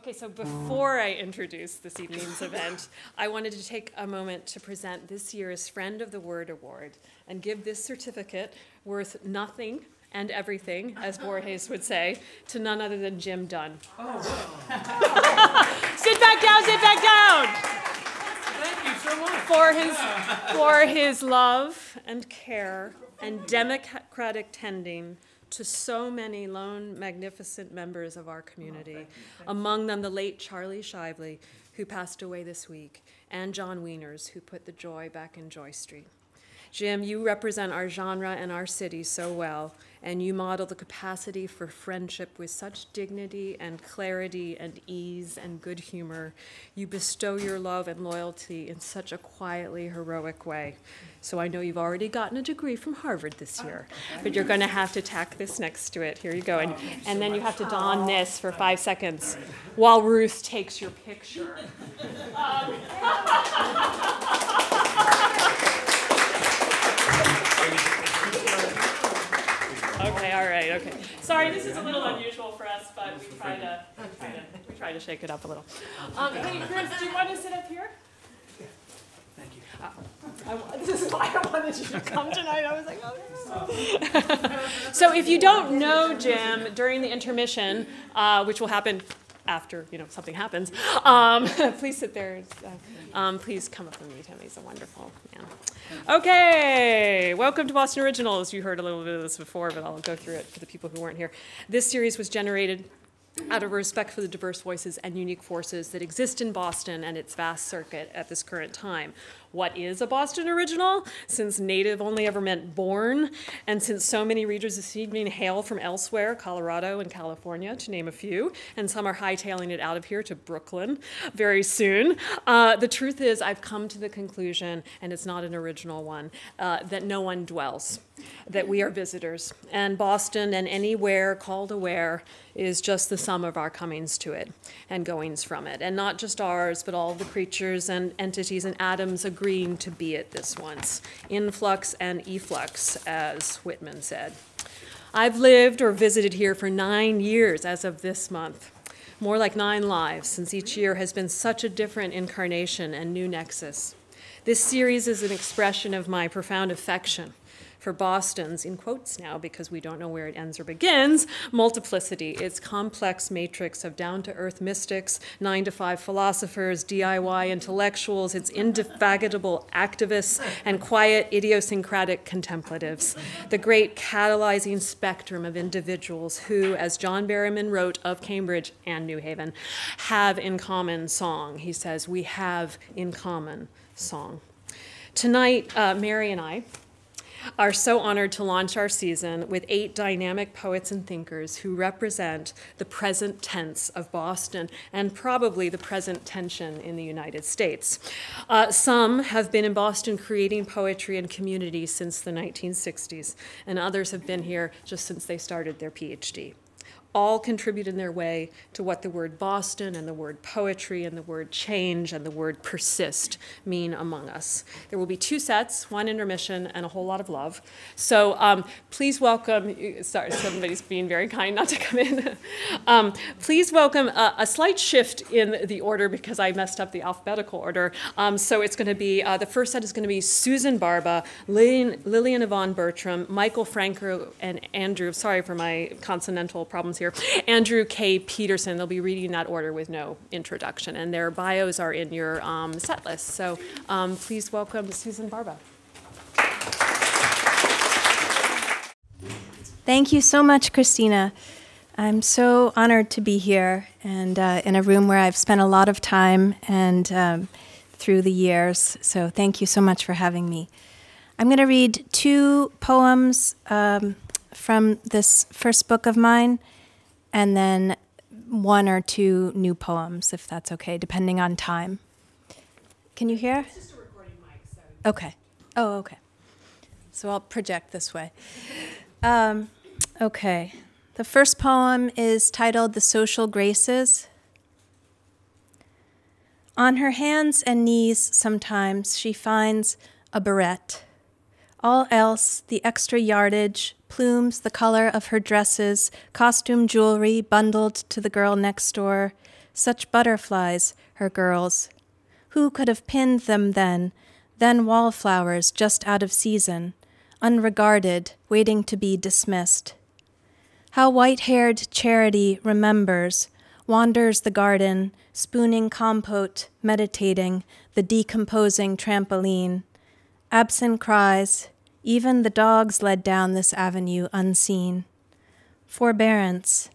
Okay, so before I introduce this evening's event, I wanted to take a moment to present this year's Friend of the Word Award and give this certificate, worth nothing and everything, as Borges would say, to none other than Jim Dunn. Oh. Sit back down, sit back down! Thank you so much. For his love and care and democratic tending to so many lone, magnificent members of our community, among them the late Charlie Shively, who passed away this week, and John Wieners, who put the joy back in Joy Street. Jim, you represent our genre and our city so well, and you model the capacity for friendship with such dignity and clarity and ease and good humor. You bestow your love and loyalty in such a quietly heroic way. So I know you've already gotten a degree from Harvard this year, but you're going to have to tack this next to it. Here you go. And then you have to don this for 5 seconds while Ruth takes your picture. Okay, all right, okay. Sorry, this is a little unusual for us, but we try to shake it up a little. Hey, Chris, do you want to sit up here? Thank you. This is why I wanted you to come tonight. I was like, oh, no. So if you don't know Jim, during the intermission, which will happen after something happens, please sit there. Please come up and meet him. He's a wonderful man. Okay, welcome to Boston Originals. You heard a little bit of this before, but I'll go through it for the people who weren't here. This series was generated out of respect for the diverse voices and unique forces that exist in Boston and its vast circuit at this current time. What is a Boston original? Since native only ever meant born, and since so many readers this evening hail from elsewhere, Colorado and California, to name a few, and some are hightailing it out of here to Brooklyn very soon, the truth is I've come to the conclusion, and it's not an original one, that no one dwells, that we are visitors, and Boston and anywhere called aware is just the sum of our comings to it and goings from it, and not just ours, but all the creatures and entities and atoms agreeing to be it this once. Influx and efflux, as Whitman said. I've lived or visited here for 9 years as of this month. More like 9 lives, since each year has been such a different incarnation and new nexus. This series is an expression of my profound affection for Boston's, in quotes now because we don't know where it ends or begins, multiplicity, its complex matrix of down-to-earth mystics, 9-to-5 philosophers, DIY intellectuals, its indefatigable activists, and quiet, idiosyncratic contemplatives, the great catalyzing spectrum of individuals who, as John Berryman wrote of Cambridge and New Haven, have in common song. He says, we have in common song. Tonight, Mary and I are so honored to launch our season with 8 dynamic poets and thinkers who represent the present tense of Boston and probably the present tension in the United States. Some have been in Boston creating poetry and community since the 1960s, and others have been here just since they started their PhD. All contribute in their way to what the word Boston and the word poetry and the word change and the word persist mean among us. There will be 2 sets, 1 intermission, and a whole lot of love. So please welcome, sorry, somebody's being very kind not to come in. Please welcome a slight shift in the order because I messed up the alphabetical order. So it's going to be, the first set is going to be Susan Barba, Lillian-Yvonne Bertram, Michael Franco, and Andrew, sorry for my consonantal problems here, Andrew K. Peterson. They'll be reading that order with no introduction, and their bios are in your set list. So please welcome Susan Barba. Thank you so much, Christina. I'm so honored to be here and in a room where I've spent a lot of time and through the years. So thank you so much for having me. I'm going to read 2 poems from this first book of mine, and then 1 or 2 new poems, if that's okay, depending on time. Can you hear? It's just a recording mic, so. Okay. Oh, okay. So I'll project this way. Okay. The first poem is titled The Social Graces. On her hands and knees sometimes she finds a barrette. All else, the extra yardage, plumes the color of her dresses, costume jewelry bundled to the girl next door, Such butterflies, her girls. Who could have pinned them then wallflowers just out of season, unregarded, waiting to be dismissed. How white-haired Charity remembers, wanders the garden, spooning compote, meditating, the decomposing trampoline. Absent cries, even the dogs led down this avenue unseen. Forbearance,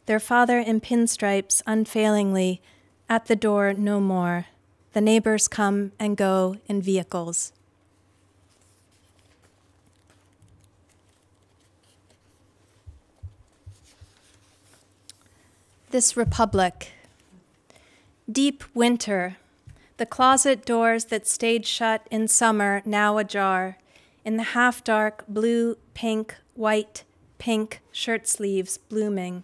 their father in pinstripes unfailingly, at the door no more. The neighbors come and go in vehicles. This republic. Deep winter, the closet doors that stayed shut in summer now ajar, in the half-dark blue, pink, white, pink shirt sleeves blooming.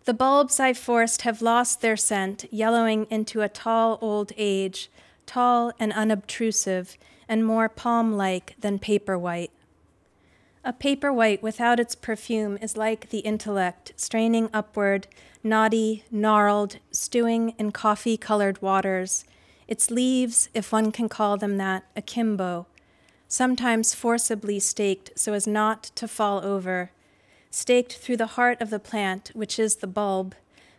The bulbs I forced have lost their scent, yellowing into a tall old age, tall and unobtrusive, and more palm-like than paper white. A paper white without its perfume is like the intellect, straining upward, knotty, gnarled, stewing in coffee-colored waters, its leaves, if one can call them that, akimbo, sometimes forcibly staked so as not to fall over, staked through the heart of the plant, which is the bulb,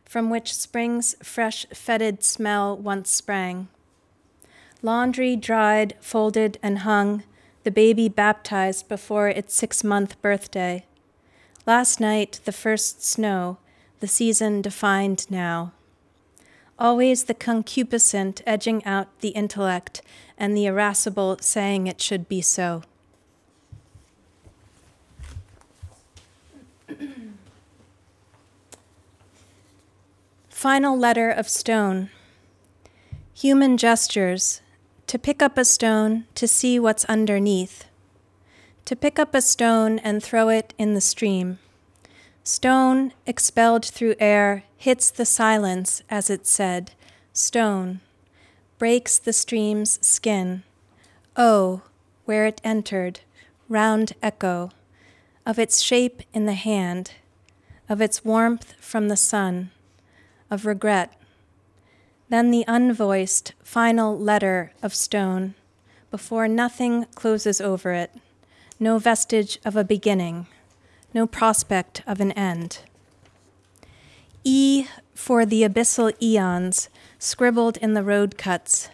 from which spring's fresh, fetid smell once sprang. Laundry dried, folded, and hung, the baby baptized before its 6-month birthday. Last night, the first snow, the season defined now. Always the concupiscent edging out the intellect, and the irascible saying it should be so. Final letter of stone. Human gestures. To pick up a stone, to see what's underneath. To pick up a stone and throw it in the stream. Stone, expelled through air, hits the silence, as it said. Stone, breaks the stream's skin. Oh, where it entered, round echo, of its shape in the hand, of its warmth from the sun, of regret. Then the unvoiced final letter of stone, before nothing closes over it, no vestige of a beginning, no prospect of an end. E for the abyssal eons, scribbled in the road cuts,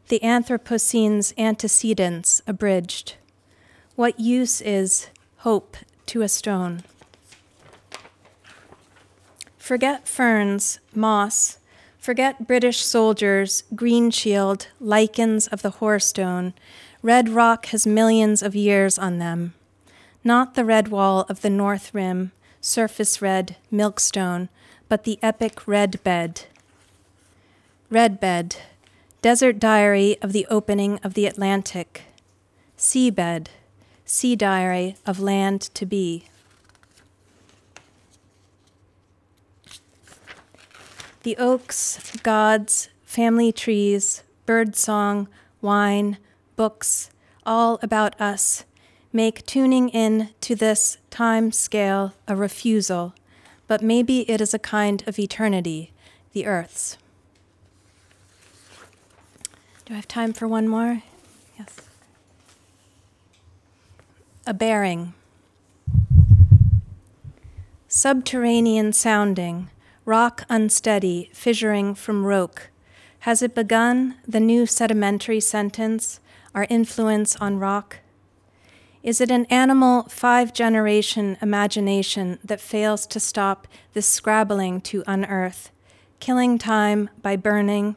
the Anthropocene's antecedents abridged. What use is hope to a stone? Forget ferns, moss, forget British soldiers, green shield, lichens of the hoarstone. Red rock has millions of years on them. Not the red wall of the North Rim, surface red, milkstone, but the epic red bed. Red bed, desert diary of the opening of the Atlantic. Seabed, sea diary of land to be. The oaks, gods, family trees, bird song, wine, books, all about us, make tuning in to this time scale a refusal, but maybe it is a kind of eternity, the Earth's. Do I have time for one more? Yes. A bearing. Subterranean sounding, rock unsteady, fissuring from roke. Has it begun, the new sedimentary sentence, our influence on rock? Is it an animal 5-generation imagination that fails to stop this scrabbling to unearth, killing time by burning,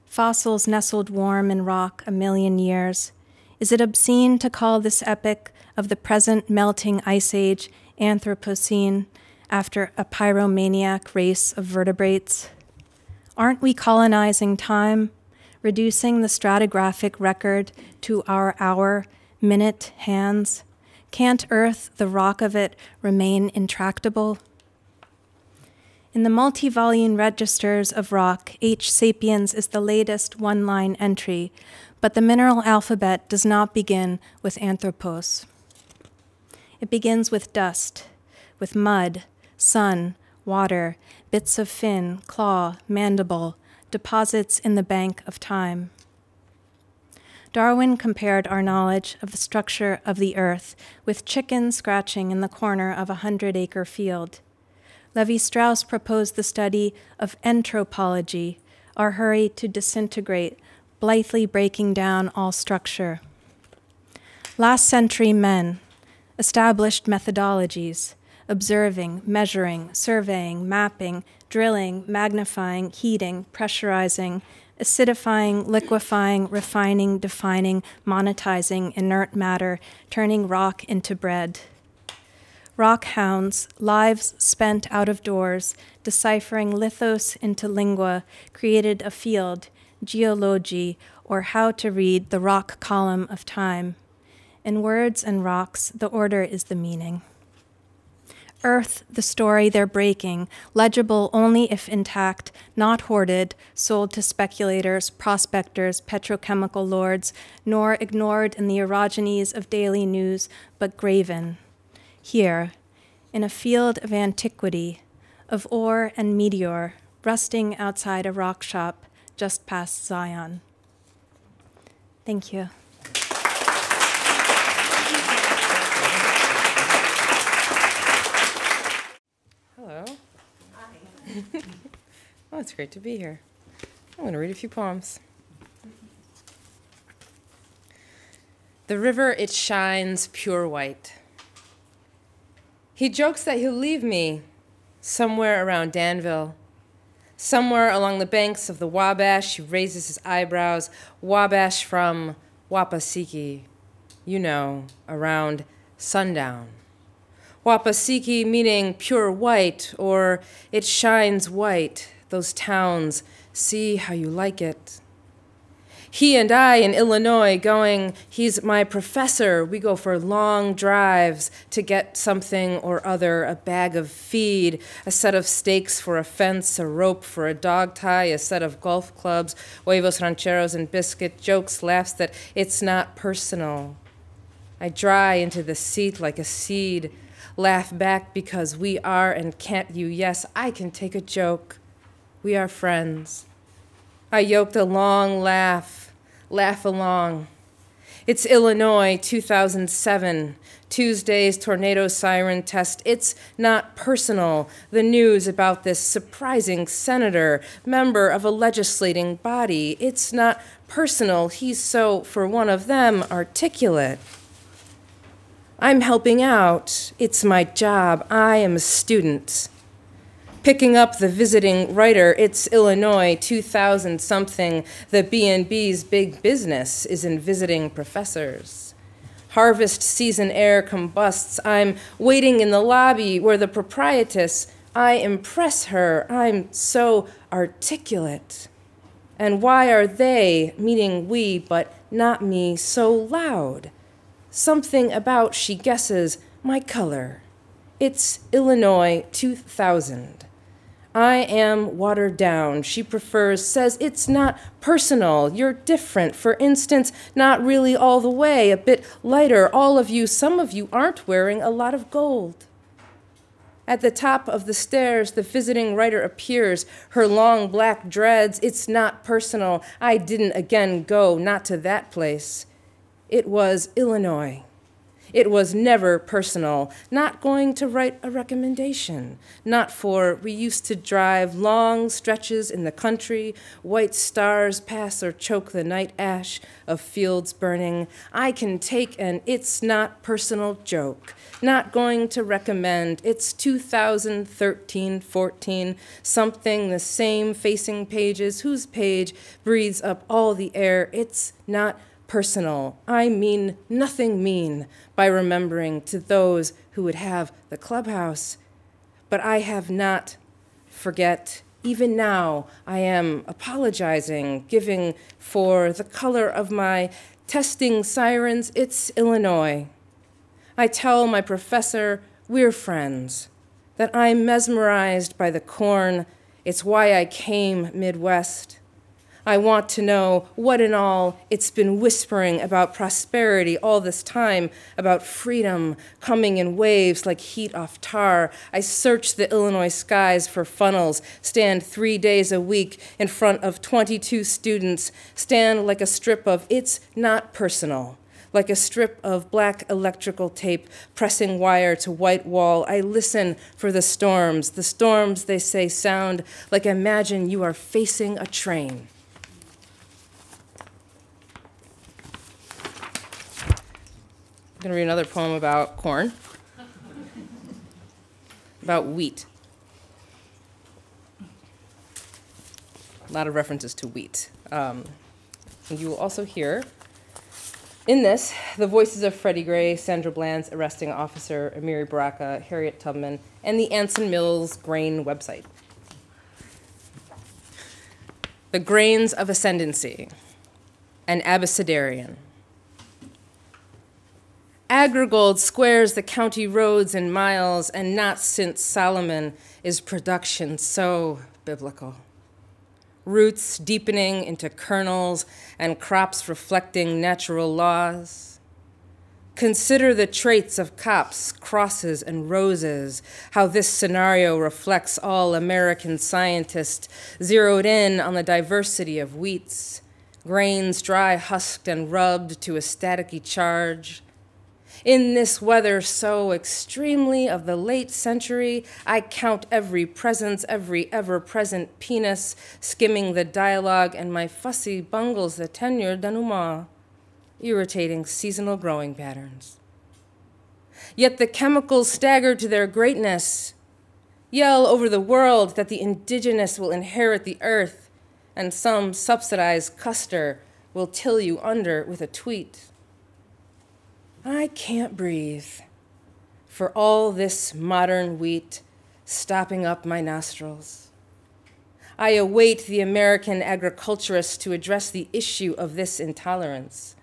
fossils nestled warm in rock a million years? Is it obscene to call this epic of the present melting ice age Anthropocene, after a pyromaniac race of vertebrates? Aren't we colonizing time, reducing the stratigraphic record to our hour, minute hands? Can't Earth, the rock of it, remain intractable? In the multi-volume registers of rock, H. sapiens is the latest one-line entry, but the mineral alphabet does not begin with anthropos. It begins with dust, with mud, sun, water, bits of fin, claw, mandible, deposits in the bank of time. Darwin compared our knowledge of the structure of the earth with chickens scratching in the corner of a 100-acre field. Levi-Strauss proposed the study of anthropology, our hurry to disintegrate, blithely breaking down all structure. Last century men established methodologies, observing, measuring, surveying, mapping, drilling, magnifying, heating, pressurizing, acidifying, liquefying, refining, defining, monetizing inert matter, turning rock into bread. Rock hounds, lives spent out of doors, deciphering lithos into lingua, created a field, geology, or how to read the rock column of time. In words and rocks, the order is the meaning. Earth, the story they're breaking, legible only if intact, not hoarded, sold to speculators, prospectors, petrochemical lords, nor ignored in the orogenies of daily news, but graven. Here, in a field of antiquity, of ore and meteor, rusting outside a rock shop just past Zion. Thank you. Hello. Hi. Oh, it's great to be here. I'm going to read a few poems. The river, it shines pure white. He jokes that he'll leave me somewhere around Danville. Somewhere along the banks of the Wabash, he raises his eyebrows. Wabash from Wapasiki, you know, around sundown. Wapasiki meaning pure white, or it shines white, those towns, see how you like it. He and I in Illinois going, he's my professor. We go for long drives to get something or other, a bag of feed, a set of stakes for a fence, a rope for a dog tie, a set of golf clubs, huevos rancheros and biscuit, jokes, laughs that it's not personal. I dry into the seat like a seed, laugh back because we are and can't you, yes, I can take a joke. We are friends. I yoked a long laugh along. It's Illinois, 2007, Tuesday's tornado siren test. It's not personal, the news about this surprising senator, member of a legislating body. It's not personal, he's so, for one of them, articulate. I'm helping out, it's my job, I am a student. Picking up the visiting writer, it's Illinois, 2000-something, the B&B's big business is in visiting professors. Harvest season air combusts, I'm waiting in the lobby where the proprietress, I impress her, I'm so articulate. And why are they, meaning we, but not me, so loud? Something about, she guesses, my color. It's Illinois, 2000. I am watered down, she prefers, says it's not personal, you're different. For instance, not really all the way, a bit lighter. All of you, some of you aren't wearing a lot of gold. At the top of the stairs, the visiting writer appears, her long black dreads. It's not personal. I didn't again go, not to that place. It was Illinois. It was never personal, not going to write a recommendation, not for we used to drive long stretches in the country, white stars pass or choke the night ash of fields burning. I can take an it's not personal joke, not going to recommend. It's 2013-14, something the same facing pages, whose page breathes up all the air. It's not personal. I mean nothing mean by remembering to those who would have the clubhouse. But I have not forget. Even now I am apologizing, giving for the color of my testing sirens. It's Illinois. I tell my professor we're friends, that I'm mesmerized by the corn. It's why I came Midwest. I want to know what in all it's been whispering about prosperity all this time, about freedom coming in waves like heat off tar. I search the Illinois skies for funnels, stand 3 days a week in front of 22 students, stand like a strip of "it's not personal," like a strip of black electrical tape pressing wire to white wall. I listen for the storms. The storms, they say, sound like imagine you are facing a train. I'm going to read another poem about corn, about wheat. A lot of references to wheat. And you will also hear in this the voices of Freddie Gray, Sandra Bland's arresting officer, Amiri Baraka, Harriet Tubman, and the Anson Mills grain website. The grains of ascendancy, an abecedarian. Agrigold squares the county roads in miles, and not since Solomon is production so biblical. Roots deepening into kernels and crops reflecting natural laws. Consider the traits of copse, crosses, and roses, how this scenario reflects all American scientists zeroed in on the diversity of wheats, grains dry husked and rubbed to a staticky charge. In this weather so extremely of the late century, I count every presence, every ever-present penis, skimming the dialogue, and my fussy bungles the tenure denouement, irritating seasonal growing patterns. Yet the chemicals stagger to their greatness, yell over the world that the indigenous will inherit the earth, and some subsidized custer will till you under with a tweet. I can't breathe for all this modern wheat stopping up my nostrils. I await the American agriculturist to address the issue of this intolerance.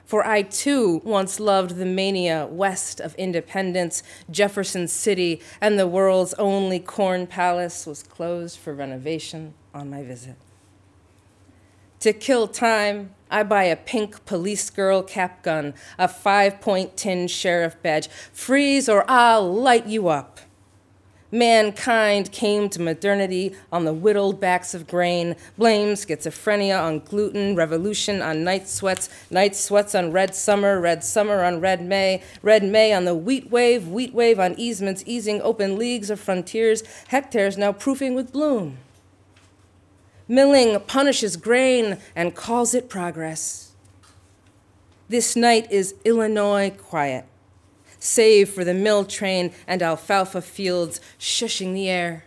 For I too once loved the mania west of Independence, Jefferson City, and the world's only corn palace was closed for renovation on my visit. To kill time, I buy a pink police girl cap gun, a 5-point tin sheriff badge. Freeze or I'll light you up. Mankind came to modernity on the whittled backs of grain, blame schizophrenia on gluten, revolution on night sweats on red summer on red May on the wheat wave on easements easing open leagues of frontiers, hectares now proofing with bloom. Milling punishes grain and calls it progress. This night is Illinois quiet, save for the mill train and alfalfa fields shushing the air.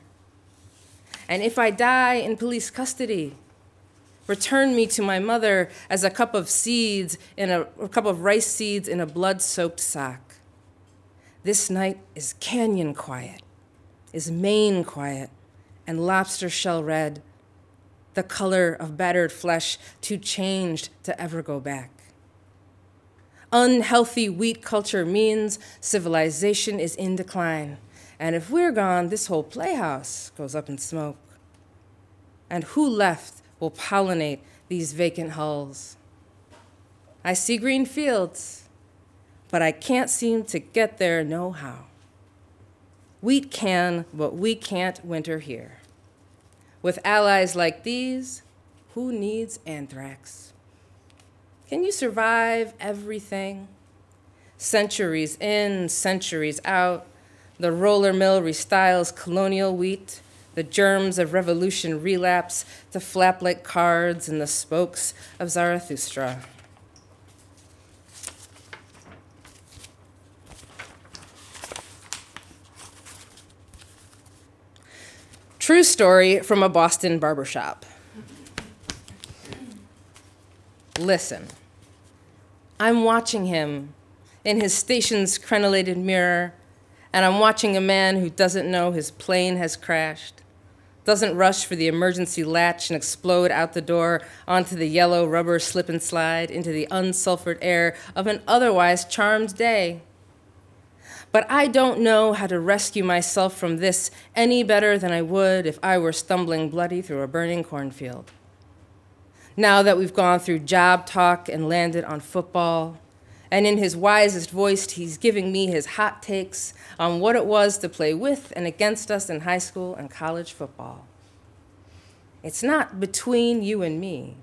And if I die in police custody, return me to my mother as a cup of rice seeds in a blood-soaked sock. This night is canyon quiet, is Maine quiet, and lobster shell red, the color of battered flesh, too changed to ever go back. Unhealthy wheat culture means civilization is in decline. And if we're gone, this whole playhouse goes up in smoke. And who left will pollinate these vacant hulls? I see green fields, but I can't seem to get there no how. Wheat can, but we can't winter here. With allies like these, who needs anthrax? Can you survive everything? Centuries in, centuries out, the roller mill restyles colonial wheat, the germs of revolution relapse to flap like cards in the spokes of Zarathustra. True story from a Boston barbershop. Listen, I'm watching him in his station's crenellated mirror, and I'm watching a man who doesn't know his plane has crashed, doesn't rush for the emergency latch and explode out the door onto the yellow rubber slip and slide into the unsulfured air of an otherwise charmed day. But I don't know how to rescue myself from this any better than I would if I were stumbling bloody through a burning cornfield. Now that we've gone through job talk and landed on football, and in his wisest voice, he's giving me his hot takes on what it was to play with and against us in high school and college football. It's not between you and me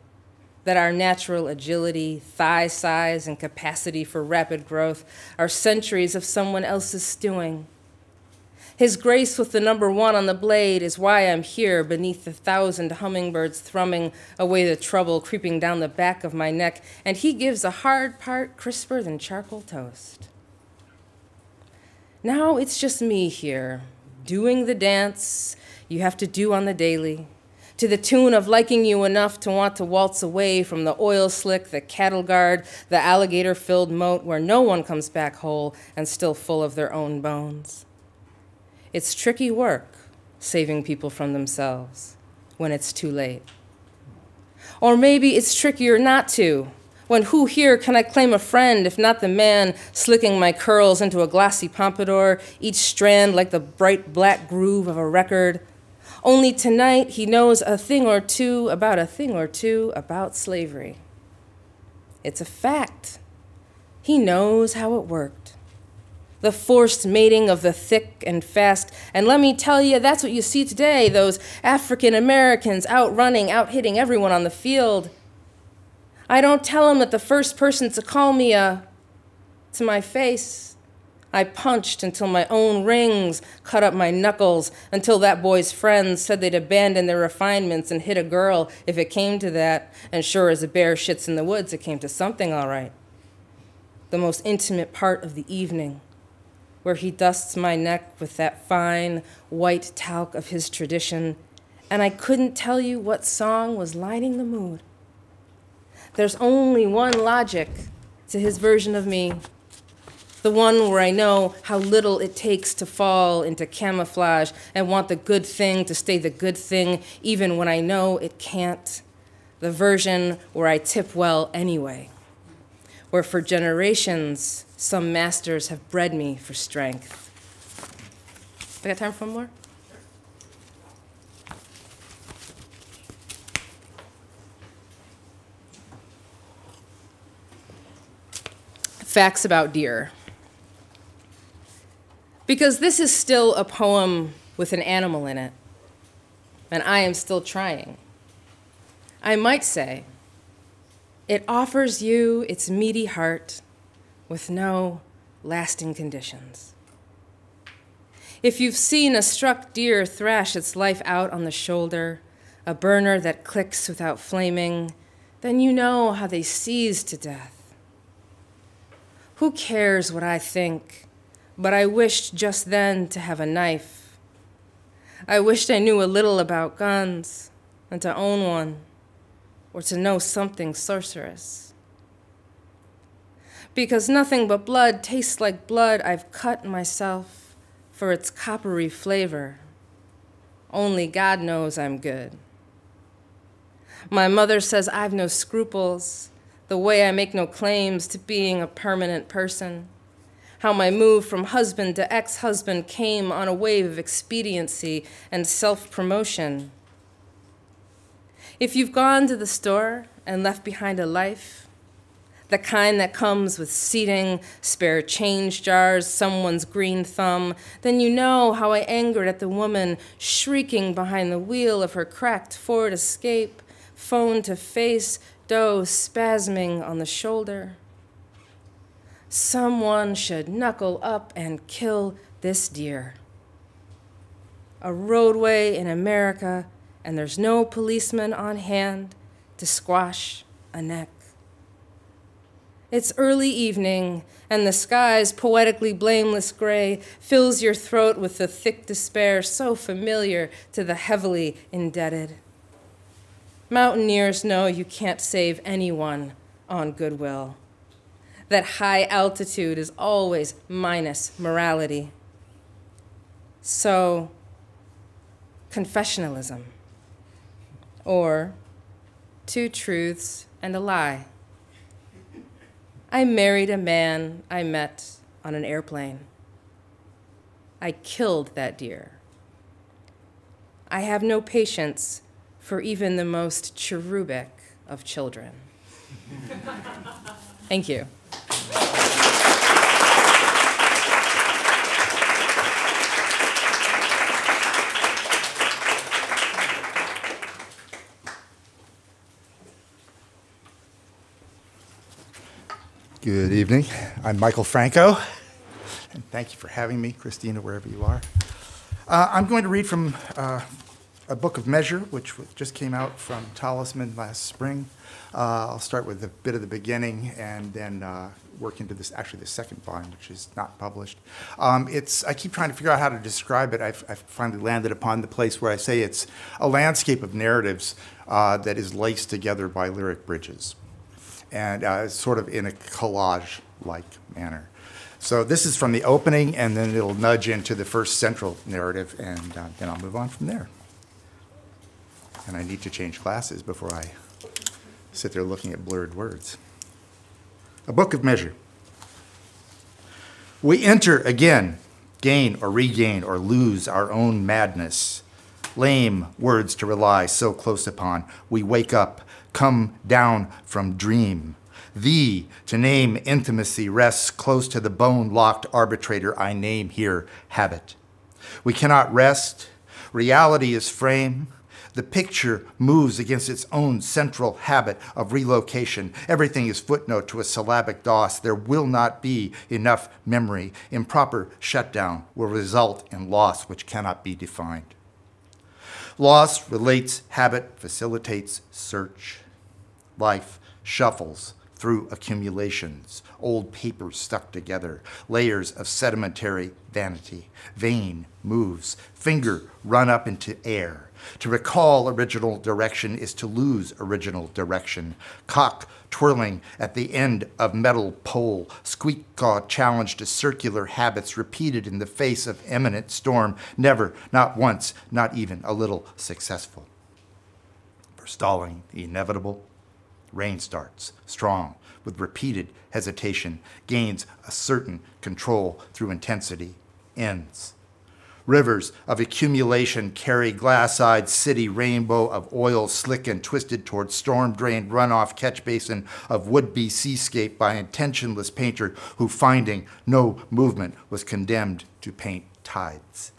that our natural agility, thigh size, and capacity for rapid growth are centuries of someone else's stewing. His grace with the number 1 on the blade is why I'm here beneath the 1,000 hummingbirds thrumming away the trouble creeping down the back of my neck, and he gives a hard part crisper than charcoal toast. Now it's just me here, doing the dance you have to do on the daily, to the tune of liking you enough to want to waltz away from the oil slick, the cattle guard, the alligator-filled moat where no one comes back whole and still full of their own bones. It's tricky work, saving people from themselves when it's too late. Or maybe it's trickier not to, when who here can I claim a friend if not the man slicking my curls into a glossy pompadour, each strand like the bright black groove of a record. Only tonight he knows a thing or two about slavery. It's a fact. He knows how it worked. The forced mating of the thick and fast. And let me tell you, that's what you see today, those African Americans out running, out hitting everyone on the field. I don't tell them that the first person to call me to my face, I punched until my own rings cut up my knuckles, until that boy's friends said they'd abandon their refinements and hit a girl if it came to that. And sure as a bear shits in the woods, it came to something all right. The most intimate part of the evening, where he dusts my neck with that fine white talc of his tradition, and I couldn't tell you what song was lighting the mood. There's only one logic to his version of me, the one where I know how little it takes to fall into camouflage and want the good thing to stay the good thing, even when I know it can't. The version where I tip well anyway, where for generations, some masters have bred me for strength. I got time for one more? Facts about deer. Because this is still a poem with an animal in it, and I am still trying. I might say, it offers you its meaty heart with no lasting conditions. If you've seen a struck deer thrash its life out on the shoulder, a burner that clicks without flaming, then you know how they seize to death. Who cares what I think, but I wished just then to have a knife. I wished I knew a little about guns and to own one, or to know something sorcerous. Because nothing but blood tastes like blood I've cut myself for its coppery flavor. Only God knows I'm good. My mother says I've no scruples, the way I make no claims to being a permanent person. How my move from husband to ex-husband came on a wave of expediency and self-promotion. If you've gone to the store and left behind a life, the kind that comes with seating, spare change jars, someone's green thumb, then you know how I angered at the woman shrieking behind the wheel of her cracked Ford Escape, phone to face, dough spasming on the shoulder. Someone should knuckle up and kill this deer. A roadway in America, and there's no policeman on hand to squash a neck. It's early evening, and the sky's poetically blameless gray fills your throat with the thick despair so familiar to the heavily indebted. Mountaineers know you can't save anyone on goodwill, that high altitude is always minus morality. So, confessionalism, or two truths and a lie. I married a man I met on an airplane. I killed that deer. I have no patience for even the most cherubic of children. Thank you. Good evening. I'm Michael Franco, and thank you for having me, Christina, wherever you are. I'm going to read from a book of measure, which just came out from Talisman last spring. I'll start with a bit of the beginning and then work into this, actually the second volume, which is not published. I keep trying to figure out how to describe it. I've finally landed upon the place where I say it's a landscape of narratives that is laced together by lyric bridges, and sort of in a collage-like manner. So this is from the opening, and then it'll nudge into the first central narrative, and then I'll move on from there. And I need to change glasses before I sit there looking at blurred words. A book of measure. We enter again, gain or regain or lose our own madness. Lame words to rely so close upon. We wake up, come down from dream. Thee, to name intimacy, rests close to the bone-locked arbitrator I name here habit. We cannot rest. Reality is frame. The picture moves against its own central habit of relocation. Everything is footnote to a syllabic DOS. There will not be enough memory. Improper shutdown will result in loss which cannot be defined. Loss relates habit, facilitates search. Life shuffles through accumulations, old papers stuck together, layers of sedimentary vanity. Vein moves, finger run up into air. To recall original direction is to lose original direction. Cock twirling at the end of metal pole, squeak caw challenge to circular habits repeated in the face of imminent storm, never, not once, not even a little successful. Forestalling the inevitable, rain starts, strong, with repeated hesitation, gains a certain control through intensity, ends. Rivers of accumulation carry glass-eyed city rainbow of oil slick and twisted toward storm-drained runoff catch basin of would-be seascape by intentionless painter who, finding no movement, was condemned to paint tides.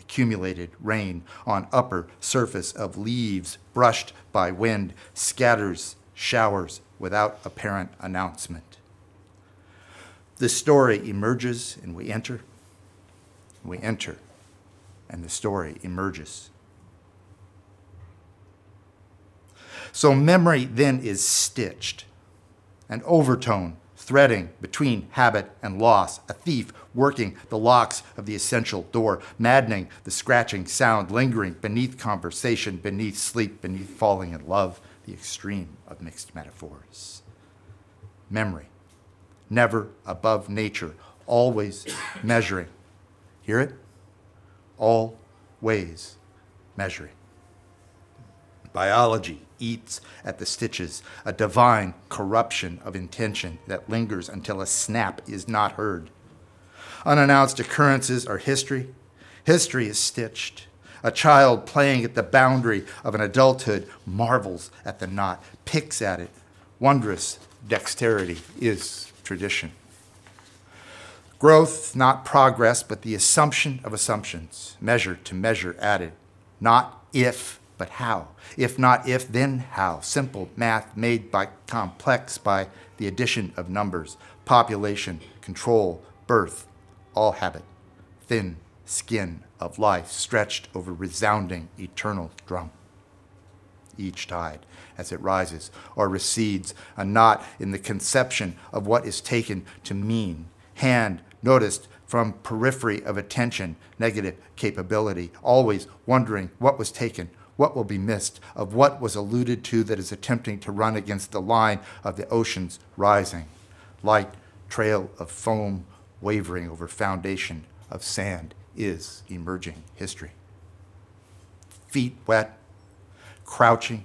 Accumulated rain on upper surface of leaves brushed by wind scatters showers without apparent announcement. The story emerges and we enter. We enter, and the story emerges. So memory then is stitched, an overtone threading between habit and loss, a thief working the locks of the essential door, maddening the scratching sound, lingering beneath conversation, beneath sleep, beneath falling in love, the extreme of mixed metaphors. Memory, never above nature, always measuring. Hear it? Always measuring. Biology eats at the stitches, a divine corruption of intention that lingers until a snap is not heard. Unannounced occurrences are history. History is stitched. A child playing at the boundary of an adulthood marvels at the knot, picks at it. Wondrous dexterity is tradition. Growth, not progress, but the assumption of assumptions, measure to measure added. Not if, but how. If not if, then how. Simple math made by complex by the addition of numbers. Population, control, birth, all habit. Thin skin of life stretched over resounding eternal drum. Each tide, as it rises or recedes, a knot in the conception of what is taken to mean. Hand noticed from periphery of attention, negative capability, always wondering what was taken, what will be missed, of what was alluded to that is attempting to run against the line of the ocean's rising. Light trail of foam wavering over foundation of sand is emerging history. Feet wet, crouching,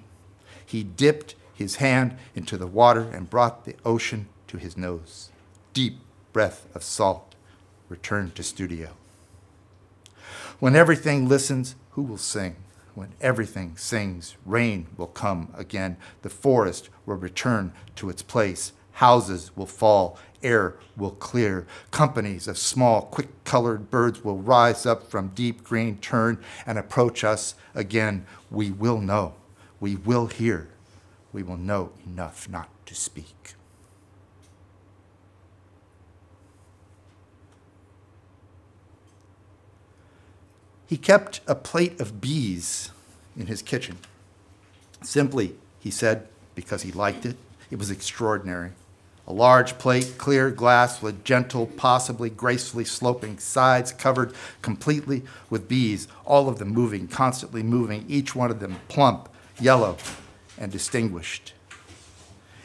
he dipped his hand into the water and brought the ocean to his nose. Deep breath of salt. Return to studio. When everything listens, who will sing? when everything sings, rain will come again. The forest will return to its place. Houses will fall, air will clear. Companies of small, quick-colored birds will rise up from deep green, turn and approach us again. We will know, we will hear, we will know enough not to speak. He kept a plate of bees in his kitchen. Simply, he said, because he liked it. It was extraordinary. A large plate, clear glass with gentle, possibly gracefully sloping sides, covered completely with bees, all of them moving, constantly moving, each one of them plump, yellow, and distinguished.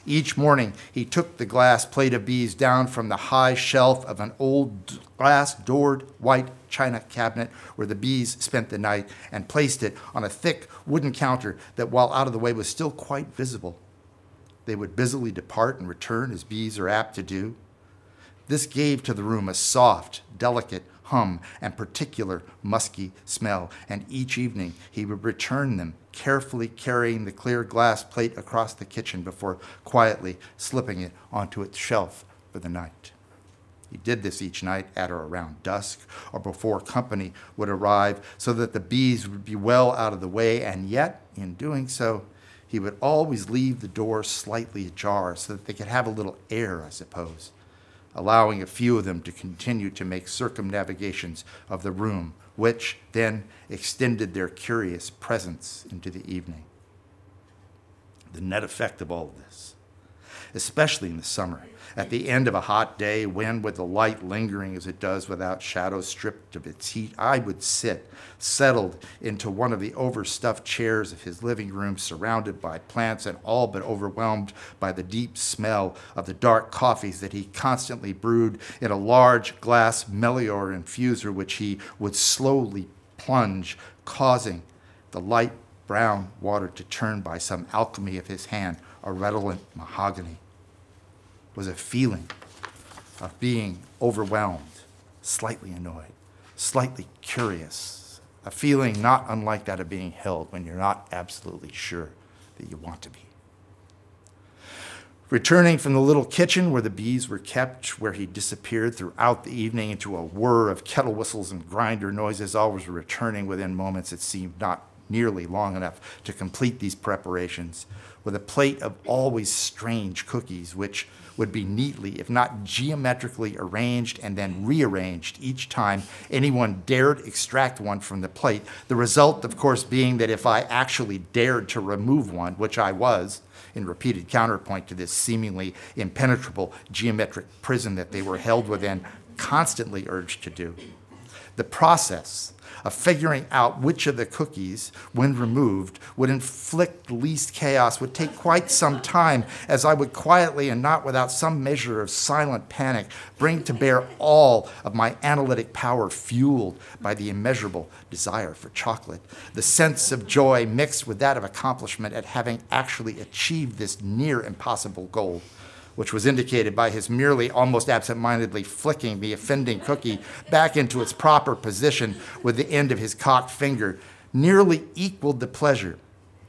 Each morning, he took the glass plate of bees down from the high shelf of an old glass-doored white china cabinet where the bees spent the night and placed it on a thick wooden counter that, while out of the way, was still quite visible. They would busily depart and return, as bees are apt to do. This gave to the room a soft, delicate hum and particular musky smell, and each evening he would return them, carefully carrying the clear glass plate across the kitchen before quietly slipping it onto its shelf for the night. He did this each night at or around dusk or before company would arrive so that the bees would be well out of the way, and yet, in doing so, he would always leave the door slightly ajar so that they could have a little air, I suppose, allowing a few of them to continue to make circumnavigations of the room, which then extended their curious presence into the evening. The net effect of all of this, especially in the summer, at the end of a hot day, when, with the light lingering as it does without shadow stripped of its heat, I would sit, settled into one of the overstuffed chairs of his living room, surrounded by plants and all but overwhelmed by the deep smell of the dark coffees that he constantly brewed in a large glass Melior infuser, which he would slowly plunge, causing the light brown water to turn by some alchemy of his hand, a redolent mahogany. Was a feeling of being overwhelmed, slightly annoyed, slightly curious, a feeling not unlike that of being held when you're not absolutely sure that you want to be. Returning from the little kitchen where the bees were kept, where he disappeared throughout the evening into a whir of kettle whistles and grinder noises, always returning within moments it seemed not nearly long enough to complete these preparations, with a plate of always strange cookies, which would be neatly, if not geometrically, arranged and then rearranged each time anyone dared extract one from the plate. The result, of course, being that if I actually dared to remove one, which I was, in repeated counterpoint to this seemingly impenetrable geometric prison that they were held within, constantly urged to do, the process of figuring out which of the cookies, when removed, would inflict the least chaos would take quite some time, as I would quietly and not without some measure of silent panic bring to bear all of my analytic power, fueled by the immeasurable desire for chocolate, the sense of joy mixed with that of accomplishment at having actually achieved this near impossible goal, which was indicated by his merely almost absent-mindedly flicking the offending cookie back into its proper position with the end of his cocked finger, nearly equaled the pleasure,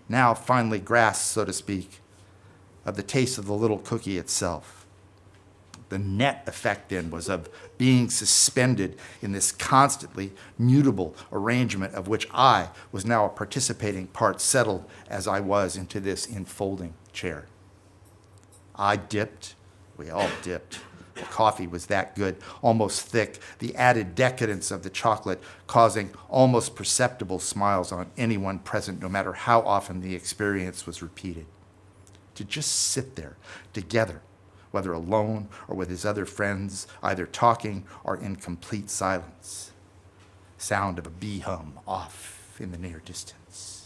now finally grasped, so to speak, of the taste of the little cookie itself. The net effect, then, was of being suspended in this constantly mutable arrangement of which I was now a participating part, settled as I was into this enfolding chair. I dipped, we all dipped. The coffee was that good, almost thick, the added decadence of the chocolate causing almost perceptible smiles on anyone present, no matter how often the experience was repeated. To just sit there together, whether alone or with his other friends, either talking or in complete silence. Sound of a bee hum off in the near distance.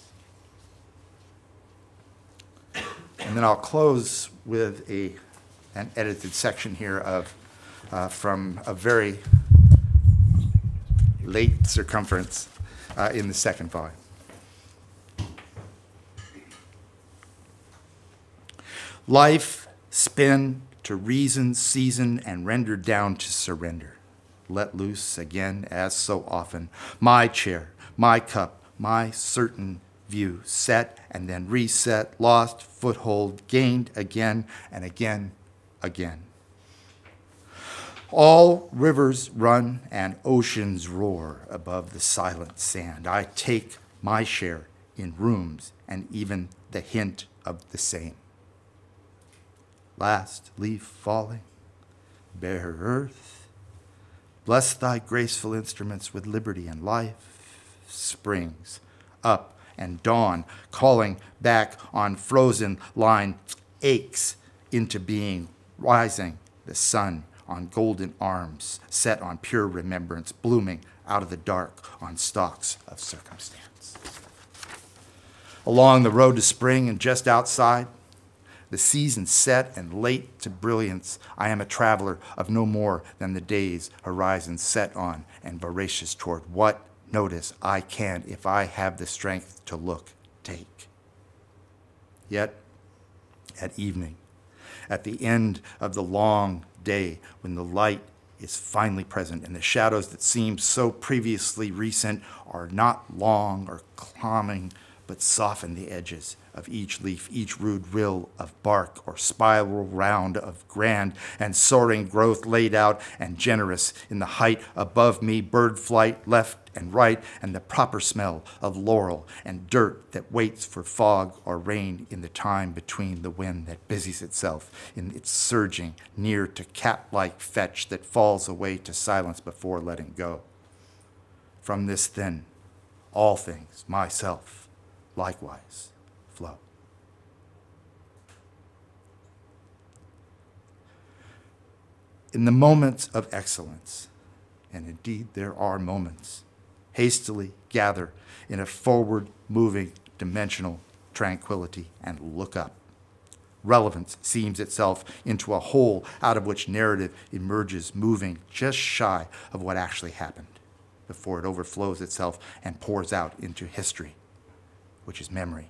And then I'll close with an edited section here of from a very late circumference in the second volume. Life spin to reason, season, and rendered down to surrender. Let loose again, as so often, my chair, my cup, my certain view, set and then reset, lost foothold, gained again and again, again. All rivers run and oceans roar above the silent sand. I take my share in rooms and even the hint of the same. Last leaf falling, bare earth, bless thy graceful instruments with liberty and life. Springs up and dawn, calling back on frozen line, aches into being, rising the sun on golden arms, set on pure remembrance, blooming out of the dark on stalks of circumstance. Along the road to spring and just outside, the season set and late to brilliance, I am a traveler of no more than the day's horizon set on and voracious toward what notice I can, if I have the strength to look, take. Yet, at evening, at the end of the long day, when the light is finally present and the shadows that seemed so previously recent are not long or climbing, but soften the edges of each leaf, each rude rill of bark or spiral round of grand and soaring growth laid out and generous in the height above me, bird flight left and right, and the proper smell of laurel and dirt that waits for fog or rain in the time between the wind that busies itself in its surging near to cat-like fetch that falls away to silence before letting go. From this then, all things, myself, likewise flow. In the moments of excellence, and indeed there are moments, hastily gather in a forward-moving dimensional tranquility and look up. Relevance seams itself into a whole out of which narrative emerges, moving just shy of what actually happened before it overflows itself and pours out into history, which is memory.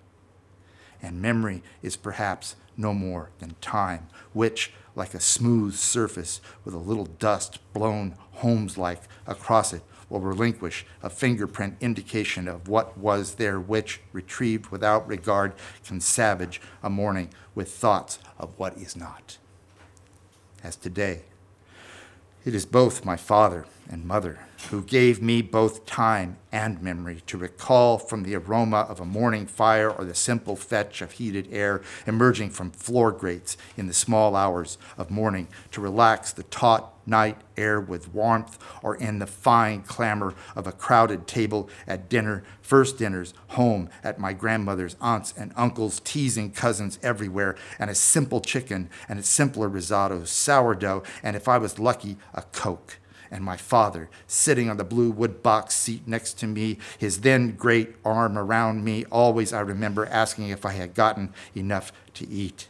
And memory is perhaps no more than time, which, like a smooth surface with a little dust blown Holmes-like across it, will relinquish a fingerprint indication of what was there, which, retrieved without regard, can savage a morning with thoughts of what is not. As today, it is both my father and mother who gave me both time and memory to recall from the aroma of a morning fire or the simple fetch of heated air emerging from floor grates in the small hours of morning to relax the taut night air with warmth, or in the fine clamor of a crowded table at dinner, first dinners, home at my grandmother's, aunts and uncles, teasing cousins everywhere, and a simple chicken and a simpler risotto, sourdough, and if I was lucky, a Coke. And my father, sitting on the blue wood box seat next to me, his then great arm around me, always I remember asking if I had gotten enough to eat.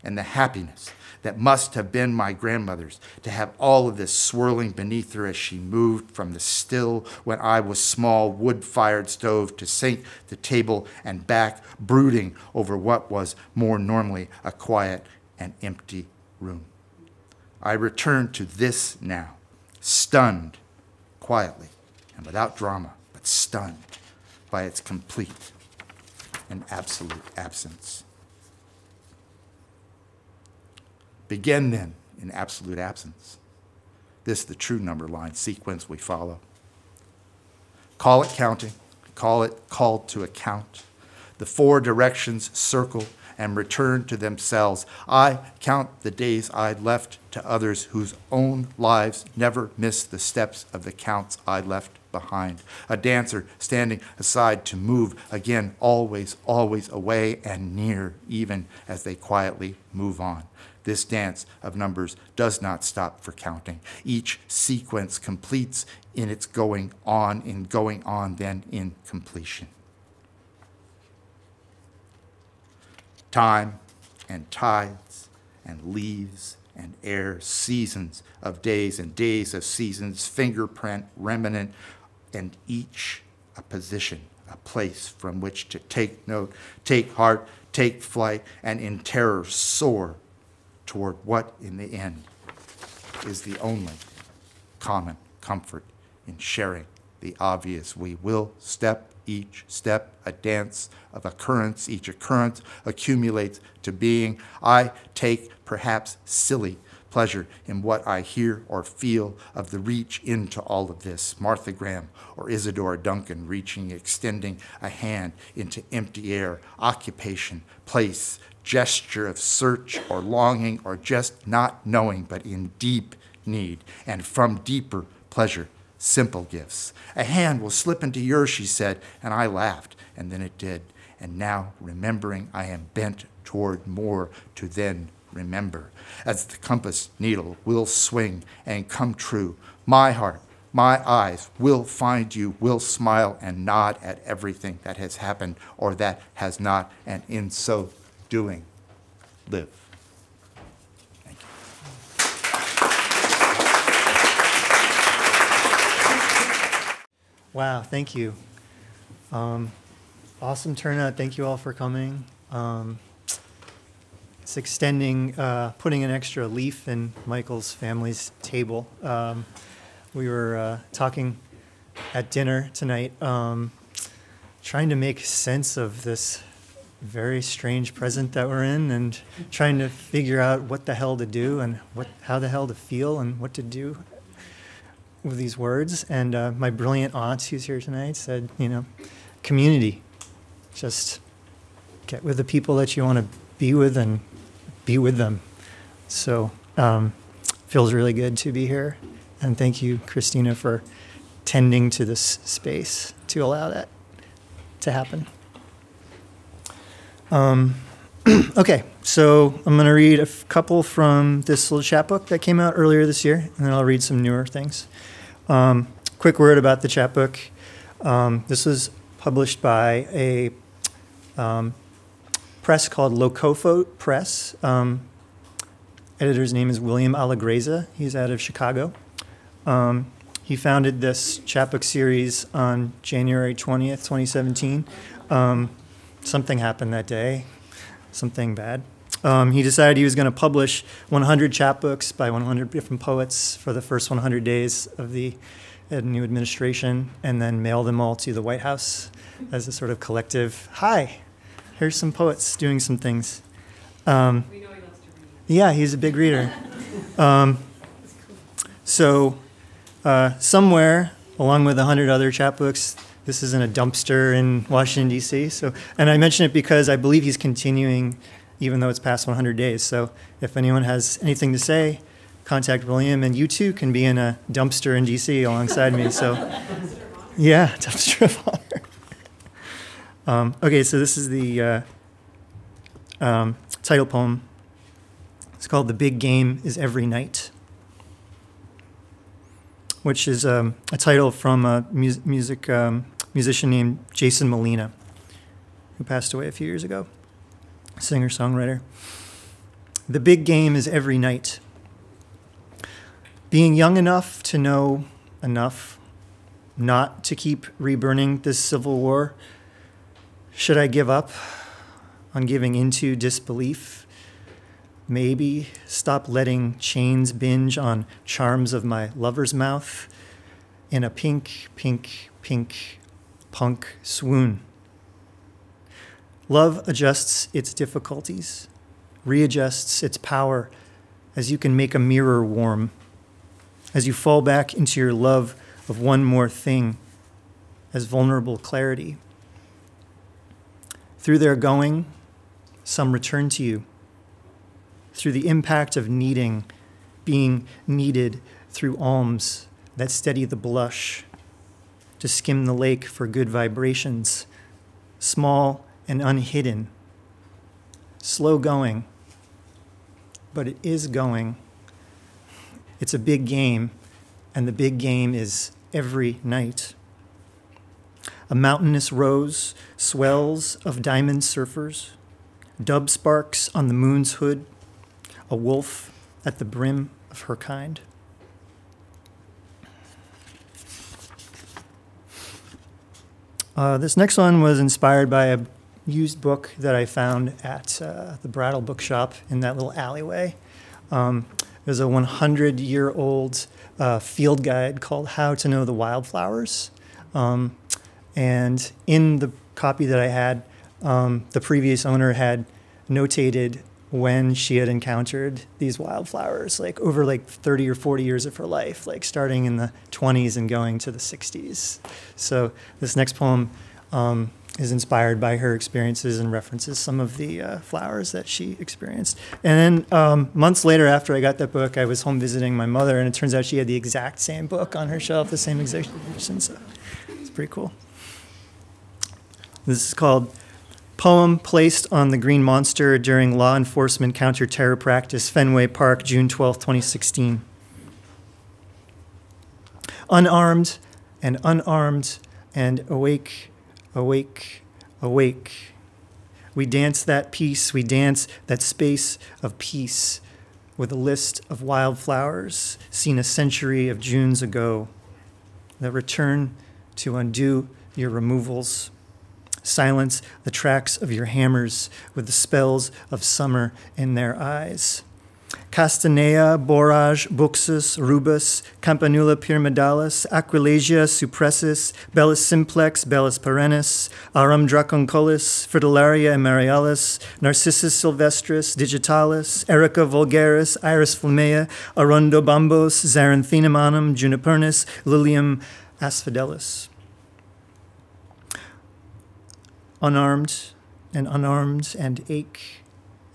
And the happiness that must have been my grandmother's, to have all of this swirling beneath her as she moved from the still, when I was small, wood-fired stove to sink the table and back, brooding over what was more normally a quiet and empty room. I return to this now, stunned, quietly, and without drama, but stunned by its complete and absolute absence. Begin then in absolute absence. This the true number line sequence we follow. Call it counting, call it called to account. The four directions circle and return to themselves. I count the days I left to others whose own lives never miss the steps of the counts I left behind. A dancer standing aside to move again, always, always away and near, even as they quietly move on. This dance of numbers does not stop for counting. Each sequence completes in its going on, then in completion. Time and tides and leaves and air, seasons of days and days of seasons, fingerprint, remnant, and each a position, a place from which to take note, take heart, take flight, and in terror soar toward what in the end is the only common comfort in sharing the obvious. We will step each step a dance of occurrence, each occurrence accumulates to being. I take perhaps silly pleasure in what I hear or feel of the reach into all of this. Martha Graham or Isadora Duncan reaching, extending a hand into empty air, occupation, place, gesture of search or longing or just not knowing, but in deep need, and from deeper pleasure, simple gifts. A hand will slip into yours, she said, and I laughed, and then it did. And now, remembering, I am bent toward more to then remember. As the compass needle will swing and come true, my heart, my eyes will find you, will smile and nod at everything that has happened or that has not, and in so doing, live. Thank you. Wow, thank you. Awesome turnout. Thank you all for coming. It's extending, putting an extra leaf in Michael's family's table. We were talking at dinner tonight, trying to make sense of this very strange present that we're in, and trying to figure out what the hell to do and how the hell to feel and what to do with these words. And my brilliant aunt, who's here tonight, said, you know, community. Just get with the people that you want to be with and be with them. So feels really good to be here. And thank you, Christina, for tending to this space to allow that to happen. Okay, so I'm going to read a couple from this little chapbook that came out earlier this year, and then I'll read some newer things. Quick word about the chapbook. This was published by a press called Locofo Press. Editor's name is William Allegreza. He's out of Chicago. He founded this chapbook series on January 20th, 2017. Something happened that day, something bad. He decided he was going to publish 100 chapbooks by 100 different poets for the first 100 days of the new administration, and then mail them all to the White House as a sort of collective, hi, here's some poets doing some things. We know he loves to read. Yeah, he's a big reader. So somewhere, along with 100 other chapbooks, this is in a dumpster in Washington, D.C. So, and I mention it because I believe he's continuing, even though it's past 100 days. So if anyone has anything to say, contact William, and you too can be in a dumpster in D.C. alongside me. So, yeah, dumpster of honor. Okay, so this is the title poem. It's called "The Big Game is Every Night," which is a title from a musician named Jason Molina, who passed away a few years ago, singer-songwriter. The big game is every night. Being young enough to know enough not to keep reburning this civil war. Should I give up on giving into disbelief? Maybe stop letting chains binge on charms of my lover's mouth in a pink, pink, pink punk swoon. Love adjusts its difficulties, readjusts its power as you can make a mirror warm, as you fall back into your love of one more thing as vulnerable clarity. Through their going, some return to you. Through the impact of needing, being needed through alms that steady the blush, to skim the lake for good vibrations, small and unhidden, slow going, but it is going. It's a big game, and the big game is every night. A mountainous rose, swells of diamond surfers, dub sparks on the moon's hood, a wolf at the brim of her kind. This next one was inspired by a used book that I found at the Brattle Bookshop in that little alleyway. There's a 100-year-old field guide called How to Know the Wildflowers. And in the copy that I had, the previous owner had notated when she had encountered these wildflowers, like over like 30 or 40 years of her life, like starting in the 20s and going to the 60s. So this next poem is inspired by her experiences and references some of the flowers that she experienced. And then months later, after I got that book, I was home visiting my mother, and it turns out she had the exact same book on her shelf, the same exact edition, so it's pretty cool. This is called Poem Placed on the Green Monster During Law Enforcement Counter-Terror Practice, Fenway Park, June 12, 2016. Unarmed and awake, awake, awake. We dance that peace, we dance that space of peace with a list of wildflowers seen a century of Junes ago that return to undo your removals. Silence the tracks of your hammers with the spells of summer in their eyes. Castanea, borage, buxus, rubus, campanula pyramidalis, aquilegia suppressus, bellus simplex, bellus perennis, arum dracunculus, fritillaria emerialis, narcissus sylvestris, digitalis, erica vulgaris, iris flammea, arundobambos, xanthinamanum, junipernus, lilium asphodelis. Unarmed and ache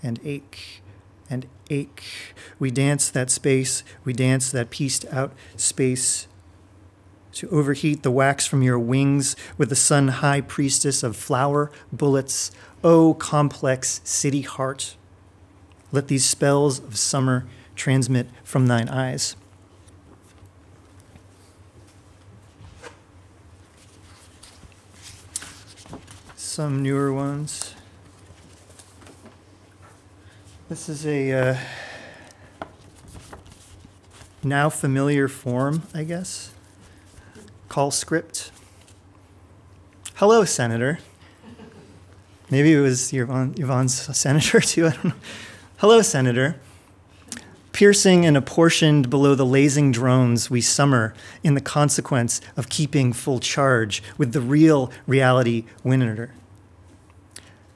and ache and ache. We dance that space, we dance that pieced out space to overheat the wax from your wings with the sun high priestess of flower bullets. O complex city heart, let these spells of summer transmit from thine eyes. Some newer ones. This is a now familiar form, I guess. Call script. Hello, Senator. Maybe it was Yvonne's senator too, I don't know. Hello, Senator. Piercing and apportioned below the lazing drones, we summer in the consequence of keeping full charge with the real reality winner.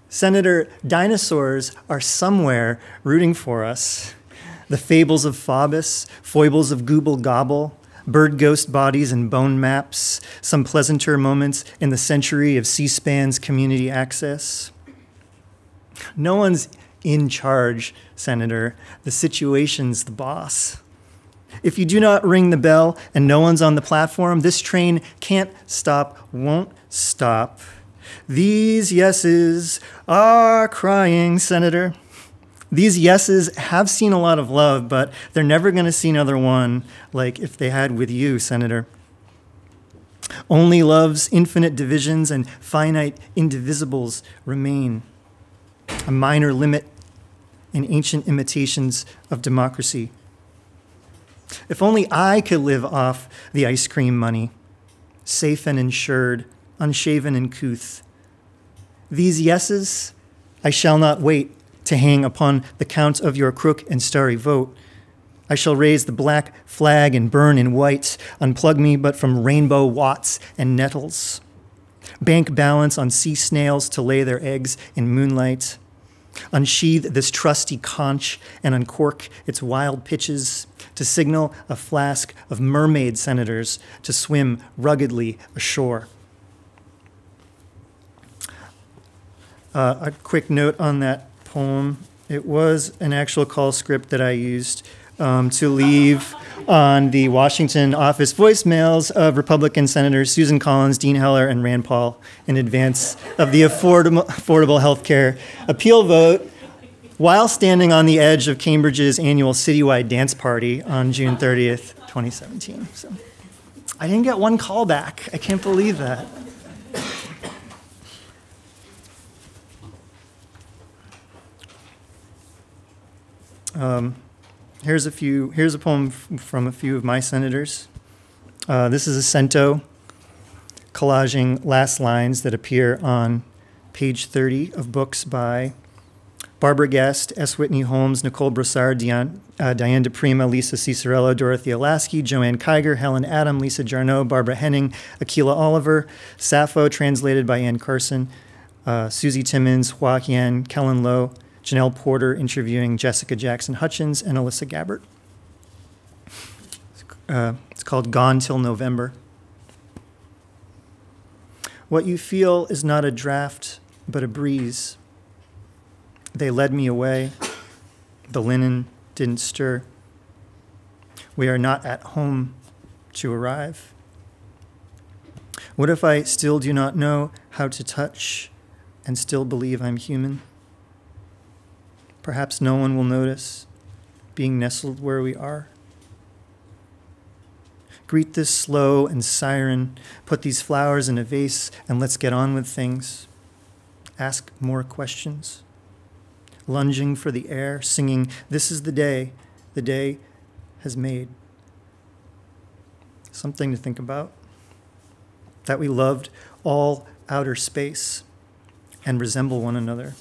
Senator, dinosaurs are somewhere rooting for us. The fables of Phoebus, foibles of Gooble Gobble, bird ghost bodies and bone maps, some pleasanter moments in the century of C-SPAN's community access. No one's in charge, Senator. The situation's the boss. If you do not ring the bell and no one's on the platform, this train can't stop, won't stop. These yeses are crying, Senator. These yeses have seen a lot of love, but they're never going to see another one like if they had with you, Senator. Only love's infinite divisions and finite indivisibles remain. A minor limit in ancient imitations of democracy. If only I could live off the ice cream money, safe and insured, unshaven and couth. These yeses I shall not wait to hang upon the count of your crook and starry vote. I shall raise the black flag and burn in white, unplug me but from rainbow watts and nettles. Bank balance on sea snails to lay their eggs in moonlight. Unsheathe this trusty conch and uncork its wild pitches to signal a flask of mermaid senators to swim ruggedly ashore. A quick note on that poem. It was an actual call script that I used to leave on the Washington office voicemails of Republican Senators Susan Collins, Dean Heller, and Rand Paul in advance of the affordable health care appeal vote while standing on the edge of Cambridge's annual citywide dance party on June 30th, 2017. So I didn't get one call back. I can't believe that. Here's a poem from a few of my senators. This is a cento collaging last lines that appear on page 30 of books by Barbara Guest, S. Whitney Holmes, Nicole Broussard, Diane DePrima, Lisa Cicerello, Dorothea Lasky, Joanne Kiger, Helen Adam, Lisa Jarneau, Barbara Henning, Akila Oliver, Sappho, translated by Ann Carson, Susie Timmons, Hua Yan, Kellen Lowe, Janelle Porter, interviewing Jessica Jackson Hutchins, and Alyssa Gabbert. It's called Gone Till November. What you feel is not a draft, but a breeze. They led me away. The linen didn't stir. We are not at home to arrive. What if I still do not know how to touch and still believe I'm human? Perhaps no one will notice being nestled where we are. Greet this slow and siren. Put these flowers in a vase and let's get on with things. Ask more questions. Lunging for the air, singing, this is the day has made. Something to think about. That we loved all outer space and resemble one another.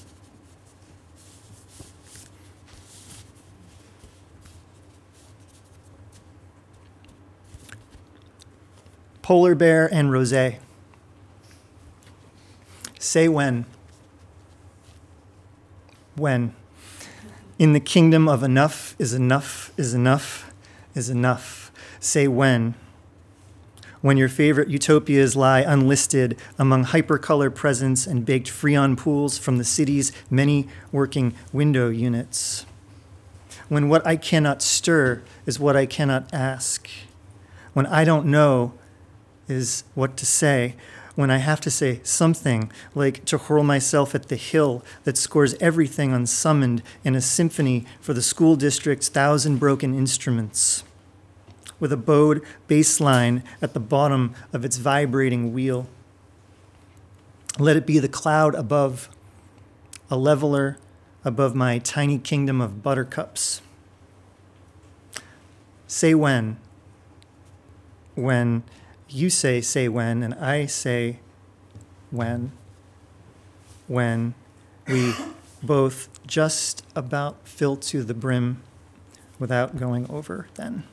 Polar Bear and Rosé. Say when. When. In the kingdom of enough is enough is enough is enough. Say when. When your favorite utopias lie unlisted among hypercolor presents and baked Freon pools from the city's many working window units. When what I cannot stir is what I cannot ask. When I don't know is what to say, when I have to say something, like to hurl myself at the hill that scores everything unsummoned in a symphony for the school district's 1,000 broken instruments, with a bowed bass line at the bottom of its vibrating wheel. Let it be the cloud above, a leveler above my tiny kingdom of buttercups. Say when you say when, and I say when we both just about fill to the brim without going over then.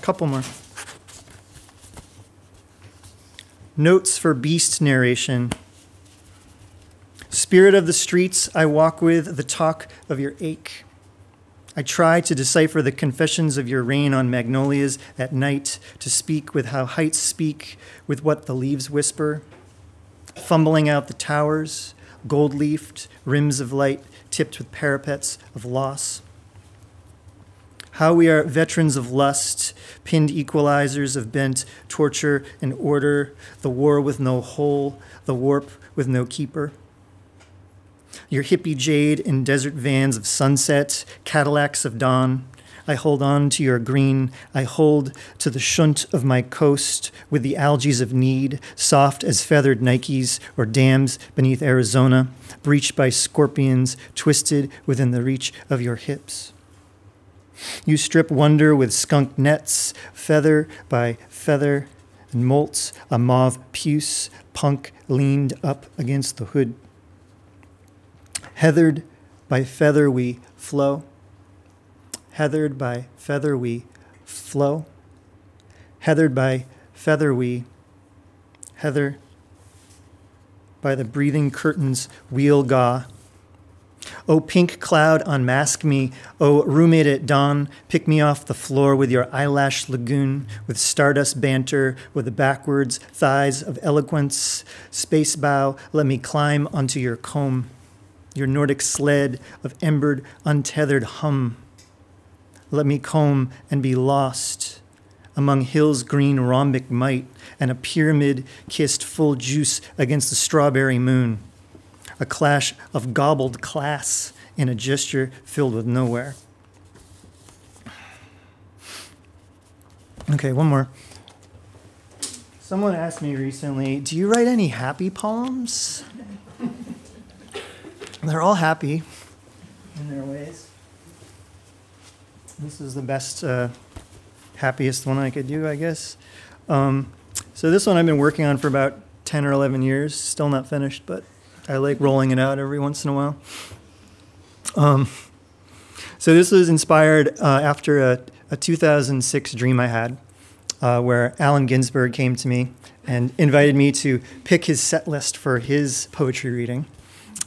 Couple more. Notes for beast narration. Spirit of the streets, I walk with the talk of your ache. I try to decipher the confessions of your rain on magnolias at night, to speak with how heights speak, with what the leaves whisper. Fumbling out the towers, gold-leafed, rims of light tipped with parapets of loss. How we are veterans of lust, pinned equalizers of bent torture and order, the war with no hole, the warp with no keeper. Your hippie jade in desert vans of sunset, Cadillacs of dawn. I hold on to your green, I hold to the shunt of my coast with the algaes of need, soft as feathered Nikes or dams beneath Arizona, breached by scorpions, twisted within the reach of your hips. You strip wonder with skunk nets, feather by feather, and molts a mauve puce, punk leaned up against the hood. Heathered by feather we flow. Heathered by feather we flow. Heathered by feather we heather. By the breathing curtains wheel gaw. Oh, pink cloud, unmask me. Oh, roommate at dawn, pick me off the floor with your eyelash lagoon, with stardust banter, with the backwards thighs of eloquence. Space bow, let me climb onto your comb, your Nordic sled of embered, untethered hum. Let me comb and be lost among hills' green rhombic might and a pyramid kissed full juice against the strawberry moon. A clash of gobbled class in a gesture filled with nowhere. Okay, one more. Someone asked me recently, do you write any happy poems? They're all happy in their ways. This is the best, happiest one I could do, I guess. So this one I've been working on for about 10 or 11 years. Still not finished, but I like rolling it out every once in a while. So this was inspired after a 2006 dream I had, where Allen Ginsberg came to me and invited me to pick his set list for his poetry reading.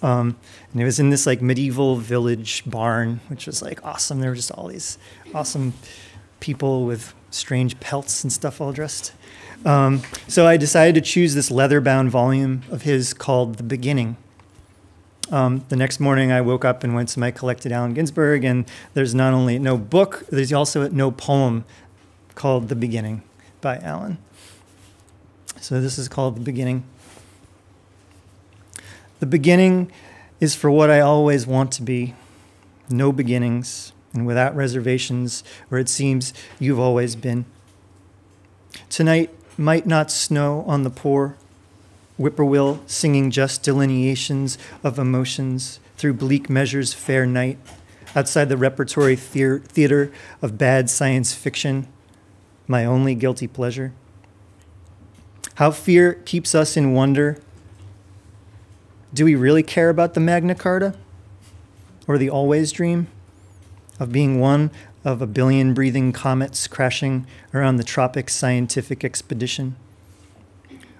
And it was in this like medieval village barn, which was like awesome. There were just all these awesome people with strange pelts and stuff all dressed. So I decided to choose this leather-bound volume of his called The Beginning. The next morning I woke up and went to my collected Allen Ginsberg, and there's not only no book, there's also no poem called The Beginning by Allen. So this is called The Beginning. The beginning is for what I always want to be. No beginnings, and without reservations, where it seems you've always been. Tonight might not snow on the poor, whippoorwill singing just delineations of emotions through bleak measure's fair night, outside the repertory theater of bad science fiction, my only guilty pleasure. How fear keeps us in wonder. Do we really care about the Magna Carta? Or the always dream of being one of a billion breathing comets crashing around the tropics scientific expedition?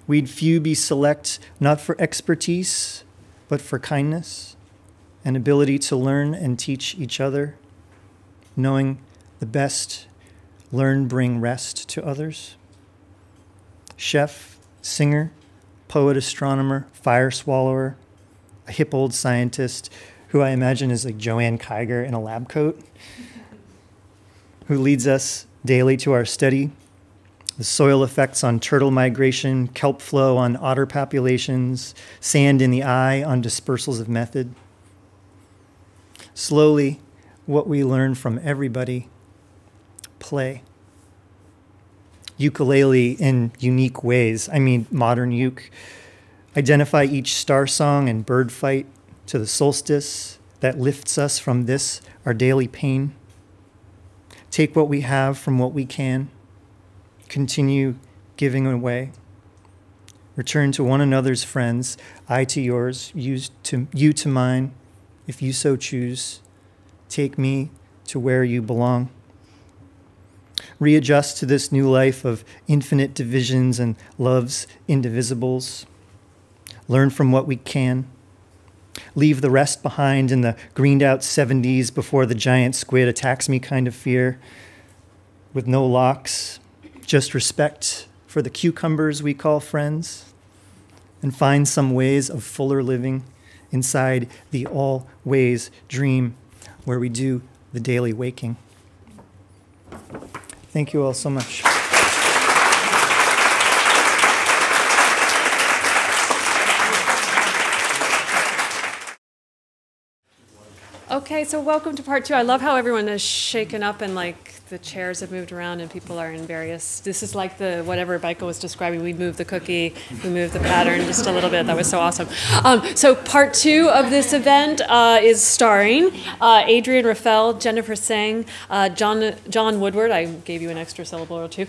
We'd few be select, not for expertise, but for kindness and ability to learn and teach each other, knowing the best, learn, bring rest to others. Chef, singer, poet, astronomer, fire swallower, a hip old scientist who I imagine is like Joanne Kiger in a lab coat, who leads us daily to our study, the soil effects on turtle migration, kelp flow on otter populations, sand in the eye on dispersals of method. Slowly, what we learn from everybody, play. Ukulele in unique ways, I mean modern uke. Identify each star song and bird fight to the solstice that lifts us from this, our daily pain. Take what we have from what we can. Continue giving away. Return to one another's friends, I to yours, you to mine, if you so choose. Take me to where you belong. Readjust to this new life of infinite divisions and love's indivisibles. Learn from what we can. Leave the rest behind in the greened out 70s before the giant squid attacks me kind of fear. With no locks, just respect for the cucumbers we call friends. And find some ways of fuller living inside the always dream where we do the daily waking. Thank you all so much. Okay, so welcome to part two. I love how everyone is shaken up and like the chairs have moved around and people are in various, this is like the, whatever Michael was describing, we moved the cookie, we moved the pattern just a little bit. That was so awesome. So part two of this event is starring Adrienne Raphel, Jennifer Tseng, John Woodward, I gave you an extra syllable or two,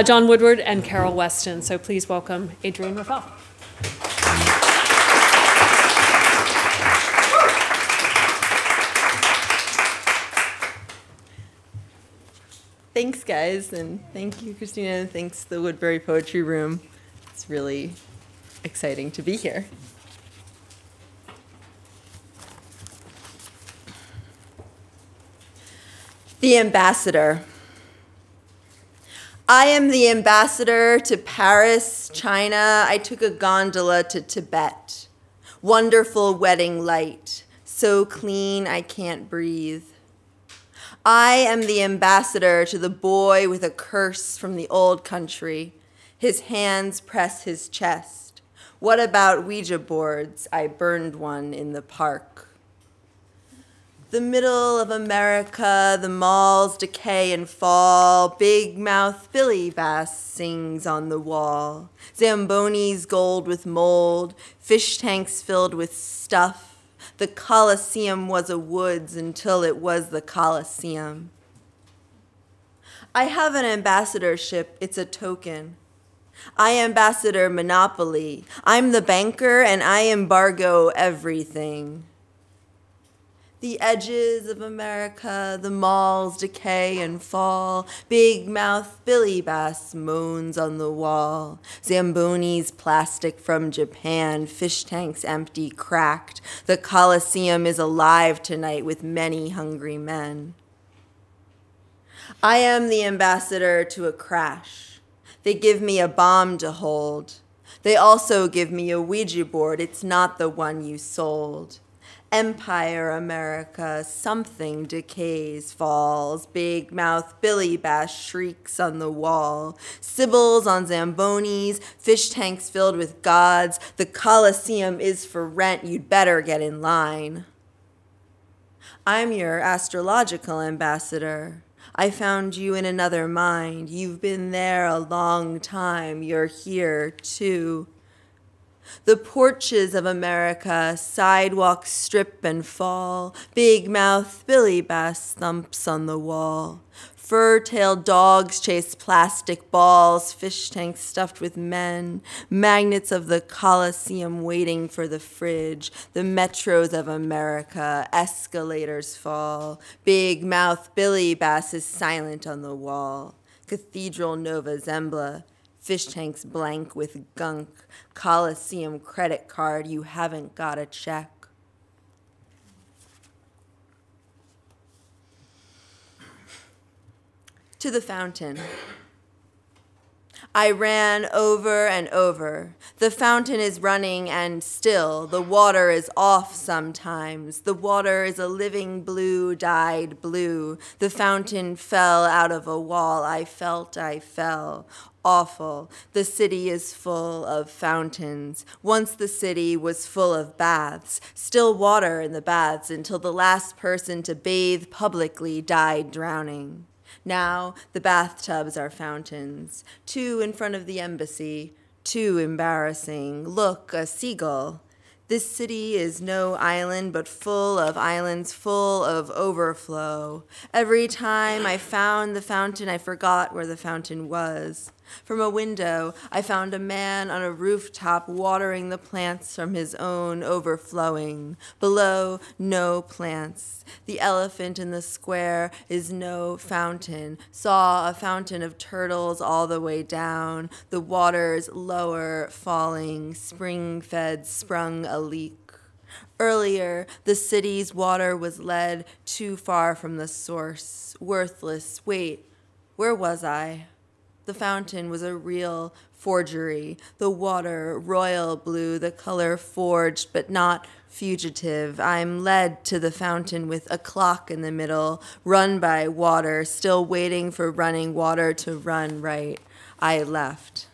John Woodward and Carol Weston. So please welcome Adrienne Raphel. Thanks, guys, and thank you, Christina, and thanks the Woodberry Poetry Room. It's really exciting to be here. The Ambassador. I am the ambassador to Paris, China. I took a gondola to Tibet. Wonderful wedding light, so clean I can't breathe. I am the ambassador to the boy with a curse from the old country. His hands press his chest. What about Ouija boards? I burned one in the park. The middle of America, the malls decay and fall. Big mouth Billy Bass sings on the wall. Zambonis gold with mold, fish tanks filled with stuff. The Colosseum was a woods until it was the Colosseum. I have an ambassadorship, it's a token. I ambassador monopoly. I'm the banker and I embargo everything. The edges of America, the malls decay and fall. Big mouth Billy Bass moans on the wall. Zambonis plastic from Japan, fish tanks empty, cracked. The Coliseum is alive tonight with many hungry men. I am the ambassador to a crash. They give me a bomb to hold. They also give me a Ouija board. It's not the one you sold. Empire America, something decays, falls. Big mouth Billy Bass shrieks on the wall. Sibyls on Zambonis, fish tanks filled with gods. The Coliseum is for rent. You'd better get in line. I'm your astrological ambassador. I found you in another mind. You've been there a long time. You're here, too. The porches of America, sidewalks strip and fall. Big mouth Billy Bass thumps on the wall. Fur-tailed dogs chase plastic balls, fish tanks stuffed with men, magnets of the Coliseum waiting for the fridge, the metros of America, escalators fall. Big mouth Billy Bass is silent on the wall. Cathedral Nova Zembla, fish tanks blank with gunk, Coliseum credit card, you haven't got a check. To the fountain. I ran over and over. The fountain is running and still. The water is off sometimes. The water is a living blue, dyed blue. The fountain fell out of a wall. I felt I fell. Awful. The city is full of fountains. Once the city was full of baths. Still water in the baths until the last person to bathe publicly died drowning. Now the bathtubs are fountains, 2 in front of the embassy, 2 embarrassing. Look, a seagull. This city is no island, but full of islands, full of overflow. Every time I found the fountain, I forgot where the fountain was. From a window, I found a man on a rooftop watering the plants from his own overflowing. Below, no plants. The elephant in the square is no fountain. Saw a fountain of turtles all the way down. The waters lower, falling. Spring-fed sprung a leak. Earlier, the city's water was led too far from the source. Worthless. Wait, where was I? The fountain was a real forgery. The water, royal blue, the color forged but not fugitive. I'm led to the fountain with a clock in the middle, run by water, still waiting for running water to run right. I left.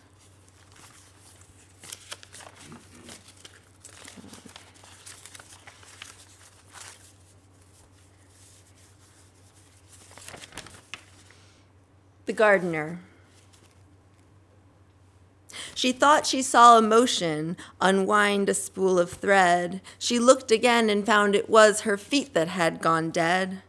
The gardener. She thought she saw a motion unwind a spool of thread. She looked again and found it was her feet that had gone dead.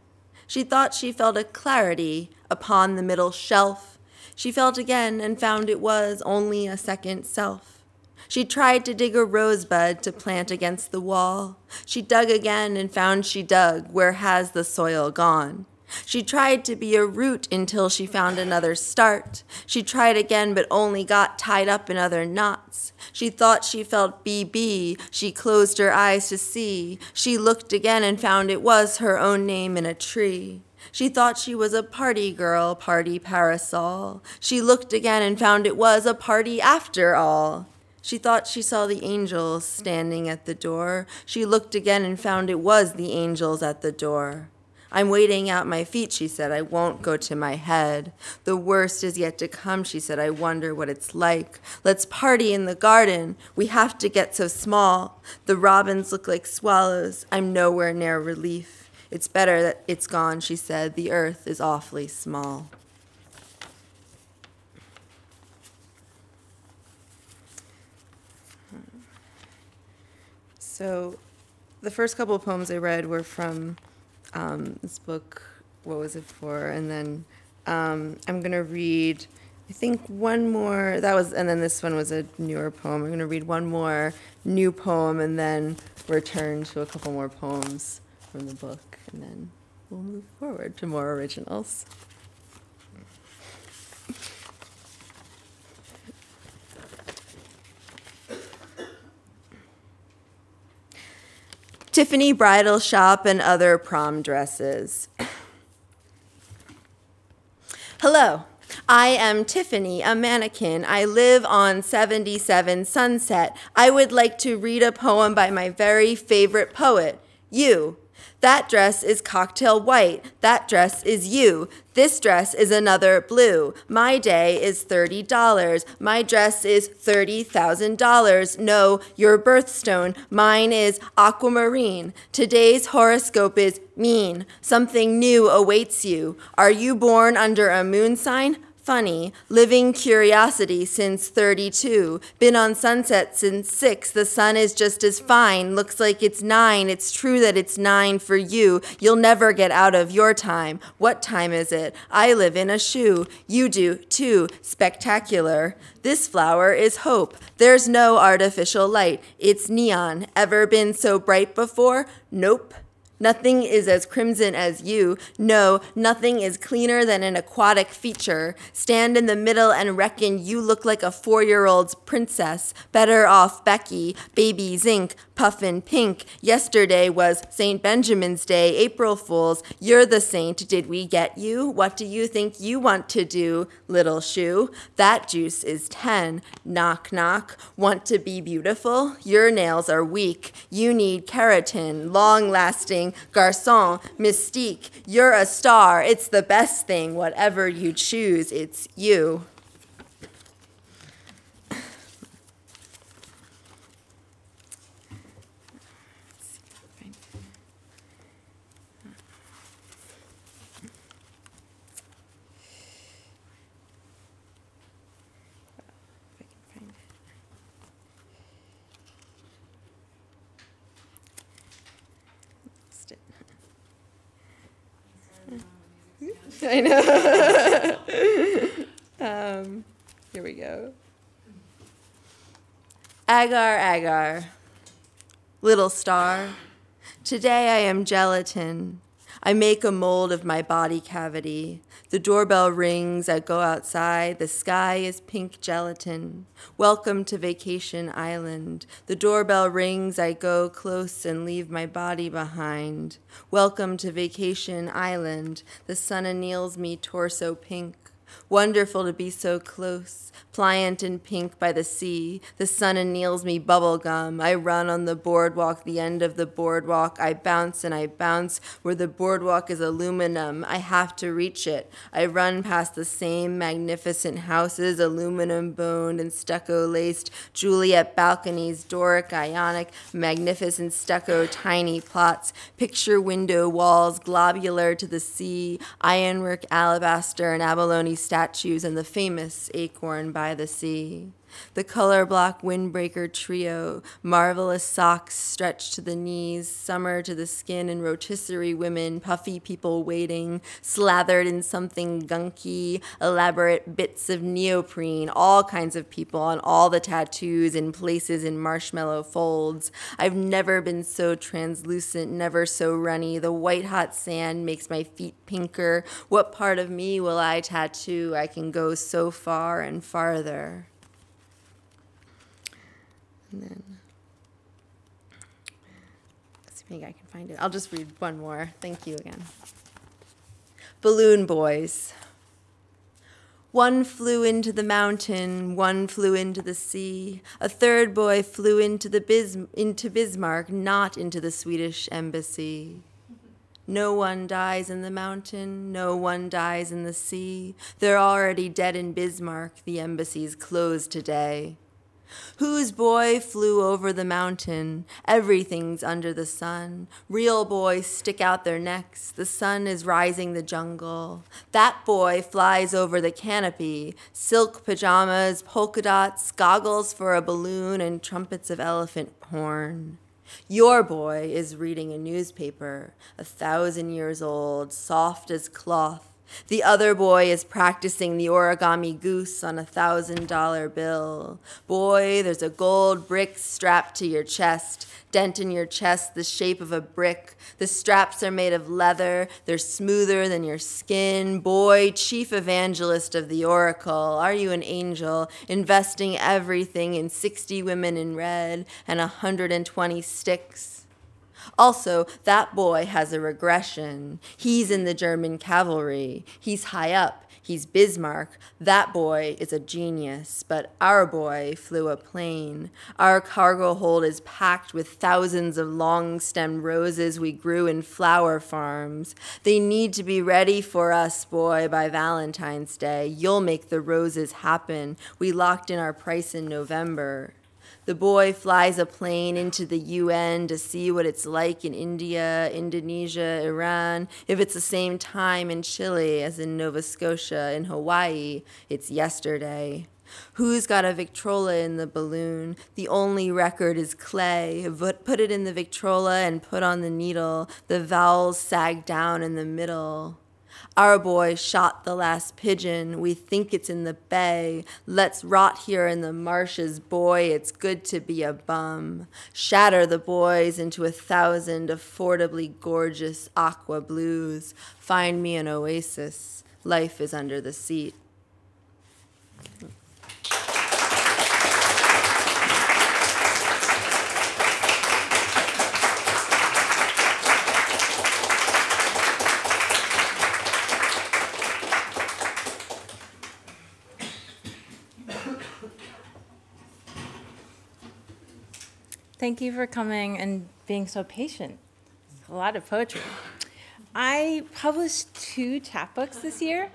She thought she felt a clarity upon the middle shelf. She felt again and found it was only a second self. She tried to dig a rosebud to plant against the wall. She dug again and found she dug. Where has the soil gone? She tried to be a root until she found another start. She tried again but only got tied up in other knots. She thought she felt BB. She closed her eyes to see. She looked again and found it was her own name in a tree. She thought she was a party girl, party parasol. She looked again and found it was a party after all. She thought she saw the angels standing at the door. She looked again and found it was the angels at the door. I'm waiting out my feet, she said. I won't go to my head. The worst is yet to come, she said. I wonder what it's like. Let's party in the garden. We have to get so small. The robins look like swallows. I'm nowhere near relief. It's better that it's gone, she said. The earth is awfully small. So the first couple of poems I read were from this book, What Was It For? And then I'm going to read, I think, one more. And then this one was a newer poem. I'm going to read one more new poem and then return to a couple more poems from the book. And then we'll move forward to more originals. Tiffany Bridal Shop and Other Prom Dresses. Hello, I am Tiffany, a mannequin. I live on 77 Sunset. I would like to read a poem by my very favorite poet, you. That dress is cocktail white. That dress is you. This dress is another blue. My day is $30. My dress is $30,000. No, your birthstone. Mine is aquamarine. Today's horoscope is mean. Something new awaits you. Are you born under a moon sign? Funny, living curiosity since 32. Been on Sunset since 6. The sun is just as fine. Looks like it's 9. It's true that it's 9 for you. You'll never get out of your time. What time is it? I live in a shoe. You do too. Spectacular. This flower is hope. There's no artificial light. It's neon. Ever been so bright before? Nope. Nothing is as crimson as you. No, nothing is cleaner than an aquatic feature. Stand in the middle and reckon you look like a 4-year-old's princess. Better off Becky, baby zinc, puffin pink. Yesterday was St. Benjamin's Day, April Fools. You're the saint. Did we get you? What do you think you want to do, little shoe? That juice is 10. Knock, knock. Want to be beautiful? Your nails are weak. You need keratin, long-lasting garçon, mystique. You're a star. It's the best thing. Whatever you choose, it's you. I know. Here we go. Agar, agar, little star, today I am gelatin. I make a mold of my body cavity. The doorbell rings, I go outside, the sky is pink gelatin. Welcome to Vacation Island. The doorbell rings, I go close and leave my body behind. Welcome to Vacation Island. The sun anneals me torso pink. Wonderful to be so close, pliant and pink by the sea. The sun anneals me bubblegum. I run on the boardwalk, the end of the boardwalk. I bounce and I bounce where the boardwalk is aluminum. I have to reach it. I run past the same magnificent houses, aluminum boned and stucco laced, Juliet balconies, Doric, Ionic, magnificent stucco, tiny plots, picture window walls, globular to the sea, ironwork, alabaster, and abalone statues, and the famous acorn by the sea. The color block windbreaker trio, marvelous socks stretched to the knees, summer to the skin, and rotisserie women, puffy people waiting, slathered in something gunky, elaborate bits of neoprene, all kinds of people on all the tattoos in places in marshmallow folds. I've never been so translucent, never so runny. The white hot sand makes my feet pinker. What part of me will I tattoo? I can go so far and farther. And then, let's see if I can find it. I'll just read one more. Thank you again. Balloon Boys. One flew into the mountain, one flew into the sea. A third boy flew into Bismarck, not into the Swedish embassy. No one dies in the mountain, no one dies in the sea. They're already dead in Bismarck, the embassy's closed today. Whose boy flew over the mountain? Everything's under the sun. Real boys stick out their necks. The sun is rising the jungle. That boy flies over the canopy. Silk pajamas, polka dots, goggles for a balloon, and trumpets of elephant horn. Your boy is reading a newspaper, 1,000 years old, soft as cloth. The other boy is practicing the origami goose on $1,000 bill. Boy, there's a gold brick strapped to your chest, dent in your chest the shape of a brick. The straps are made of leather. They're smoother than your skin. Boy, chief evangelist of the oracle, are you an angel, investing everything in 60 women in red and 120 sticks? Also, that boy has a regression. He's in the German cavalry. He's high up. He's Bismarck. That boy is a genius, but our boy flew a plane. Our cargo hold is packed with thousands of long-stemmed roses we grew in flower farms. They need to be ready for us, boy, by Valentine's Day. You'll make the roses happen. We locked in our price in November. The boy flies a plane into the UN to see what it's like in India, Indonesia, Iran. If it's the same time in Chile as in Nova Scotia, in Hawaii, it's yesterday. Who's got a Victrola in the balloon? The only record is clay. Put it in the Victrola and put on the needle. The vowels sag down in the middle. Our boy shot the last pigeon. We think it's in the bay. Let's rot here in the marshes, boy. It's good to be a bum. Shatter the boys into 1,000 affordably gorgeous aqua blues. Find me an oasis. Life is under the seat. Thank you for coming and being so patient. A lot of poetry. I published 2 chapbooks this year.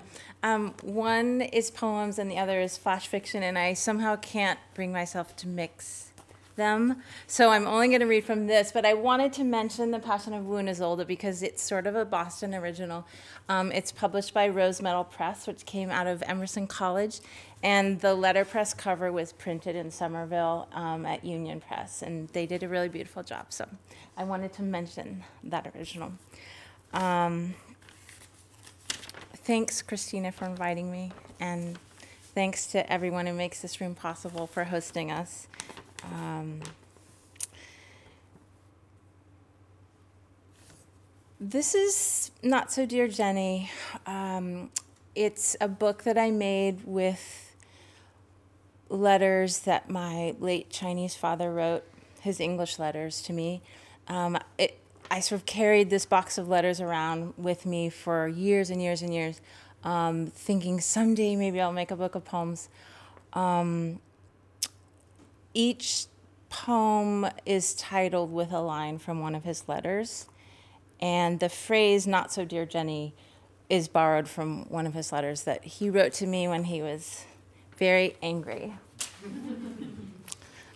One is poems and the other is flash fiction, and I somehow can't bring myself to mix them. So I'm only going to read from this, but I wanted to mention The Passion of Woon Isolde because it's sort of a Boston original. It's published by Rose Metal Press, which came out of Emerson College, and the letterpress cover was printed in Somerville at Union Press, and they did a really beautiful job. So I wanted to mention that original. Thanks, Christina, for inviting me, and thanks to everyone who makes this room possible for hosting us. This is Not So Dear Jenny. It's a book that I made with letters that my late Chinese father wrote, his English letters to me. I sort of carried this box of letters around with me for years and years and years, thinking someday maybe I'll make a book of poems. Each poem is titled with a line from one of his letters, and the phrase "Not So Dear Jenny" is borrowed from one of his letters that he wrote to me when he was very angry.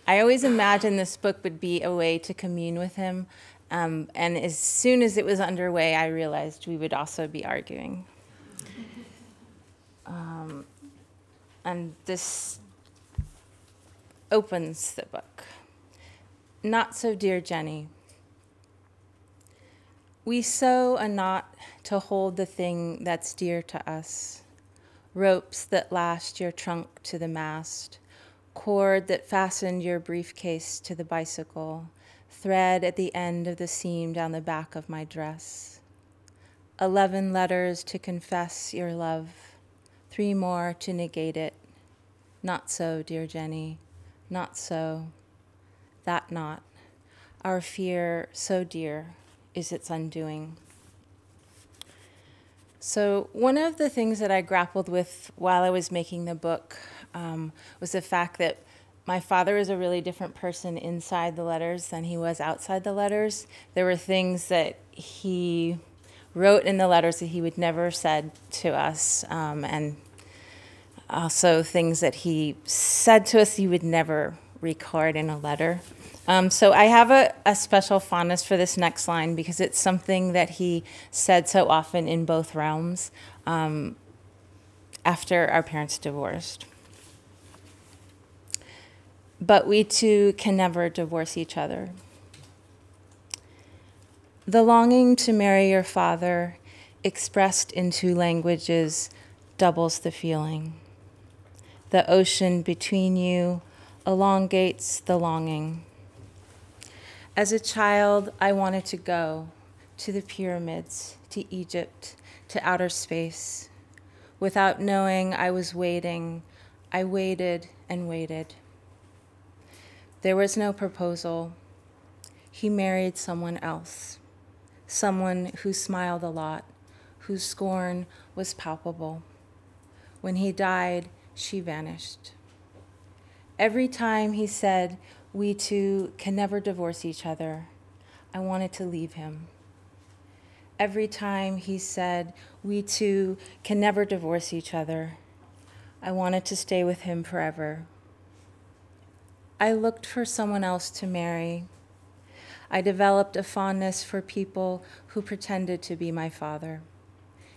I always imagined this book would be a way to commune with him, and as soon as it was underway, I realized we would also be arguing. And this opens the book. Not So Dear Jenny. We sew a knot to hold the thing that's dear to us, ropes that lashed your trunk to the mast, cord that fastened your briefcase to the bicycle, thread at the end of the seam down the back of my dress. 11 letters to confess your love, 3 more to negate it. Not so, dear Jenny, not so. That knot, our fear so dear, is its undoing. So one of the things that I grappled with while I was making the book was the fact that my father is a really different person inside the letters than he was outside the letters. There were things that he wrote in the letters that he would never have said to us, and also things that he said to us he would never record in a letter. So I have a special fondness for this next line because it's something that he said so often in both realms after our parents divorced. But we two can never divorce each other. The longing to marry your father expressed in two languages, doubles the feeling. The ocean between you elongates the longing. As a child, I wanted to go to the pyramids, to Egypt, to outer space. Without knowing I was waiting, I waited and waited. There was no proposal. He married someone else, someone who smiled a lot, whose scorn was palpable. When he died, she vanished. Every time he said, "We two can never divorce each other," I wanted to leave him. Every time he said, "We two can never divorce each other," I wanted to stay with him forever. I looked for someone else to marry. I developed a fondness for people who pretended to be my father.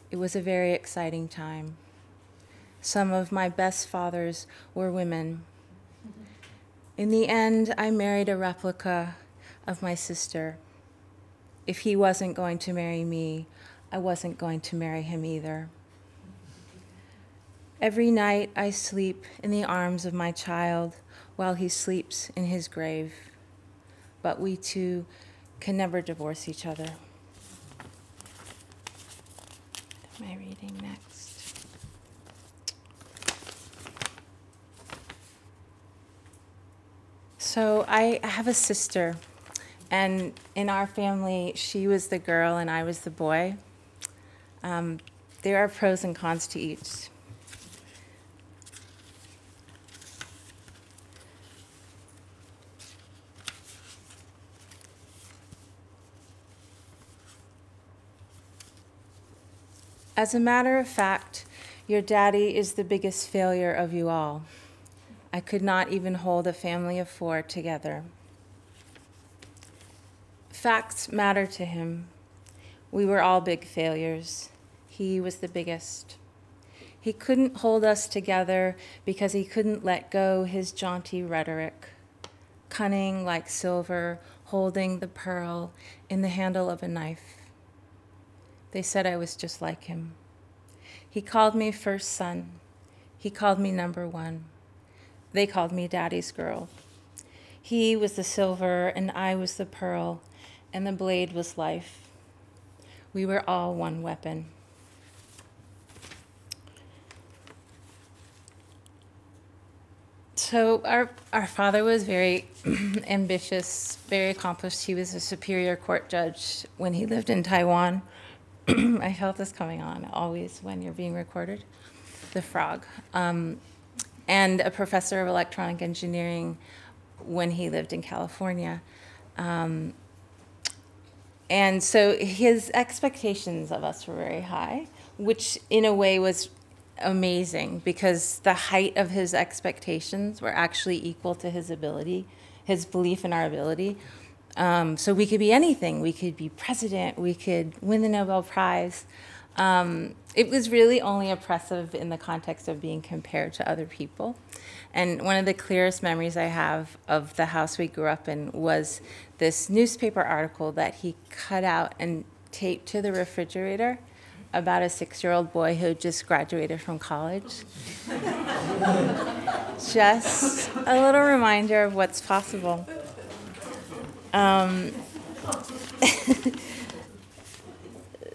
It was a very exciting time. Some of my best fathers were women. In the end, I married a replica of my sister. If he wasn't going to marry me, I wasn't going to marry him either. Every night I sleep in the arms of my child while he sleeps in his grave. But we two can never divorce each other. What am I reading next? So I have a sister, and in our family, she was the girl and I was the boy. There are pros and cons to each. As a matter of fact, your daddy is the biggest failure of you all. I could not even hold a family of 4 together. Facts matter to him. We were all big failures. He was the biggest. He couldn't hold us together because he couldn't let go his jaunty rhetoric, cunning like silver, holding the pearl in the handle of a knife. They said I was just like him. He called me first son. He called me number 1. They called me daddy's girl. He was the silver and I was the pearl, and the blade was life. We were all one weapon. So our father was very ambitious, very accomplished. He was a superior court judge when he lived in Taiwan. I felt this coming on always when you're being recorded. The frog. And a professor of electronic engineering when he lived in California. And so his expectations of us were very high, which in a way was amazing because the height of his expectations were actually equal to his ability, his belief in our ability. So we could be anything. We could be president. We could win the Nobel Prize. It was really only oppressive in the context of being compared to other people. And one of the clearest memories I have of the house we grew up in was this newspaper article that he cut out and taped to the refrigerator about a 6-year-old boy who just graduated from college. Just a little reminder of what's possible.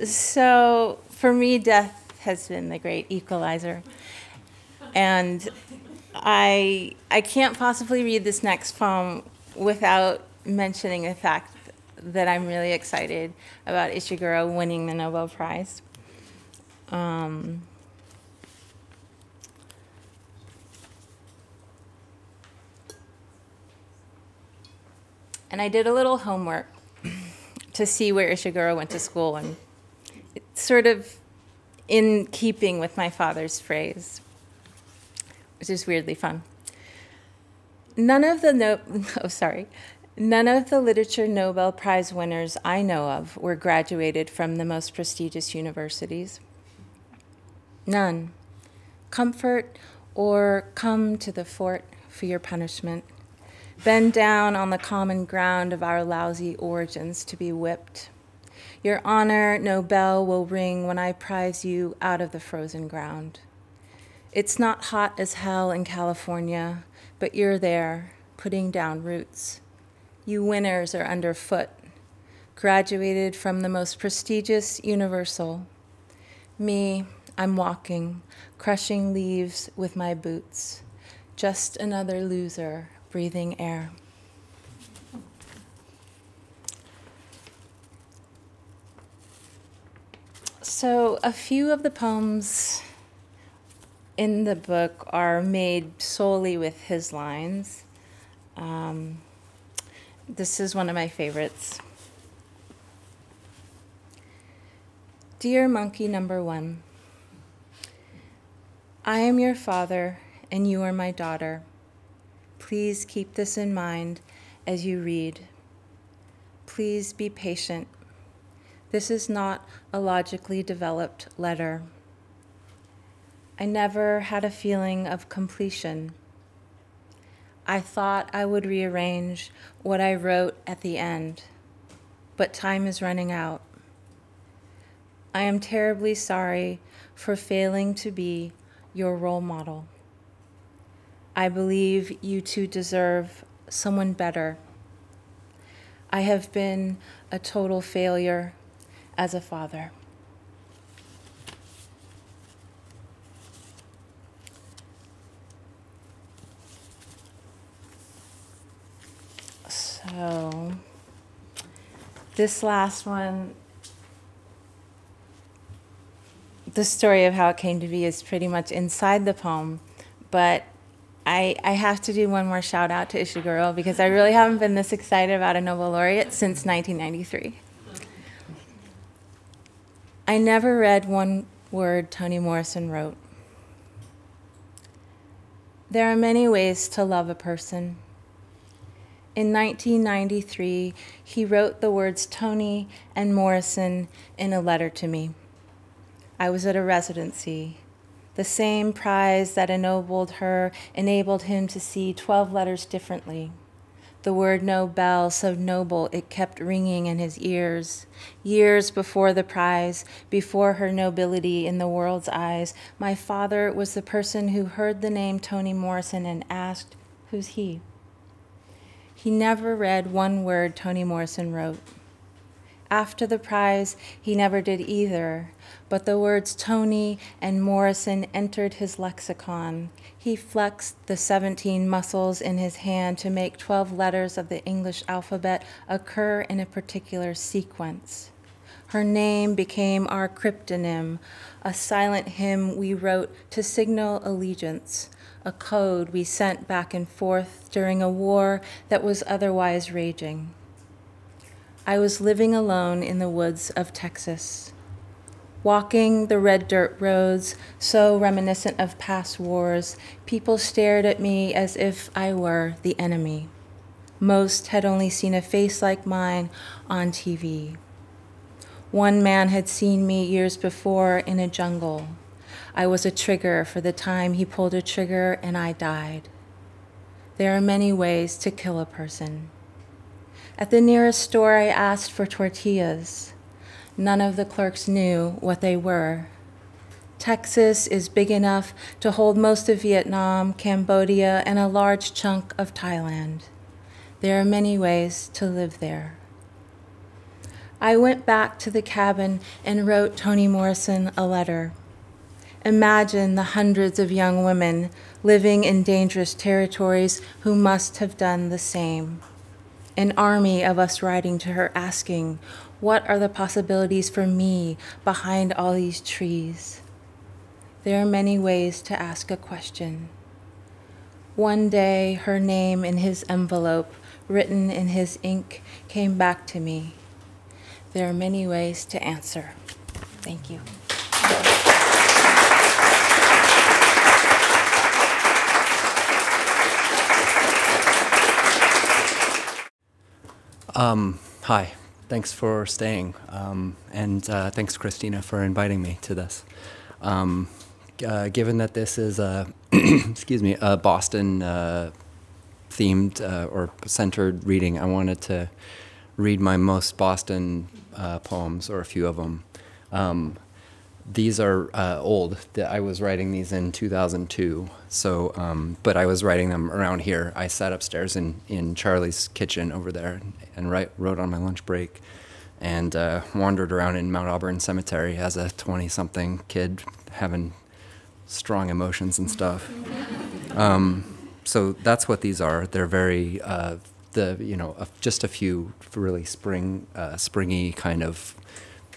So for me, death has been the great equalizer. And I can't possibly read this next poem without mentioning the fact that I'm really excited about Ishiguro winning the Nobel Prize. And I did a little homework to see where Ishiguro went to school, and it's sort of in keeping with my father's phrase, which is weirdly fun. None of the literature Nobel Prize winners I know of were graduated from the most prestigious universities. None. Comfort or come to the fort for your punishment. Bend down on the common ground of our lousy origins to be whipped. Your honor, no bell will ring when I prize you out of the frozen ground. It's not hot as hell in California, but you're there, putting down roots. You winners are underfoot, graduated from the most prestigious universal. Me, I'm walking, crushing leaves with my boots. Just another loser, breathing air. So a few of the poems in the book are made solely with his lines. This is one of my favorites. Dear Monkey Number 1, I am your father and you are my daughter. Please keep this in mind as you read. Please be patient. This is not a logically developed letter. I never had a feeling of completion. I thought I would rearrange what I wrote at the end, but time is running out. I am terribly sorry for failing to be your role model. I believe you two deserve someone better. I have been a total failure as a father. So this last one, the story of how it came to be is pretty much inside the poem, but I have to do one more shout out to Ishiguro because I really haven't been this excited about a Nobel laureate since 1993. I never read one word Toni Morrison wrote. There are many ways to love a person. In 1993, he wrote the words Toni and Morrison in a letter to me. I was at a residency. The same prize that ennobled her enabled him to see 12 letters differently. The word Nobel, so noble it kept ringing in his ears. Years before the prize, before her nobility in the world's eyes, my father was the person who heard the name Toni Morrison and asked, "Who's he?" He never read one word Toni Morrison wrote. After the prize, he never did either, but the words Toni and Morrison entered his lexicon. He flexed the 17 muscles in his hand to make 12 letters of the English alphabet occur in a particular sequence. Her name became our cryptonym, a silent hymn we wrote to signal allegiance, a code we sent back and forth during a war that was otherwise raging. I was living alone in the woods of Texas, walking the red dirt roads so reminiscent of past wars. People stared at me as if I were the enemy. Most had only seen a face like mine on TV. One man had seen me years before in a jungle. I was a trigger for the time he pulled a trigger and I died. There are many ways to kill a person. At the nearest store, I asked for tortillas. None of the clerks knew what they were. Texas is big enough to hold most of Vietnam, Cambodia, and a large chunk of Thailand. There are many ways to live there. I went back to the cabin and wrote Toni Morrison a letter. Imagine the hundreds of young women living in dangerous territories who must have done the same. An army of us writing to her asking, what are the possibilities for me behind all these trees? There are many ways to ask a question. One day, her name in his envelope, written in his ink, came back to me. There are many ways to answer. Thank you. Hi, thanks for staying, and thanks, Christina, for inviting me to this. Given that this is a, excuse me, a Boston themed or centered reading, I wanted to read my most Boston poems, or a few of them. These are old. I was writing these in 2002, so, but I was writing them around here. I sat upstairs in Charlie's kitchen over there and wrote on my lunch break, and wandered around in Mount Auburn Cemetery as a 20-something kid having strong emotions and stuff. So that's what these are. They're very, just a few really springy kind of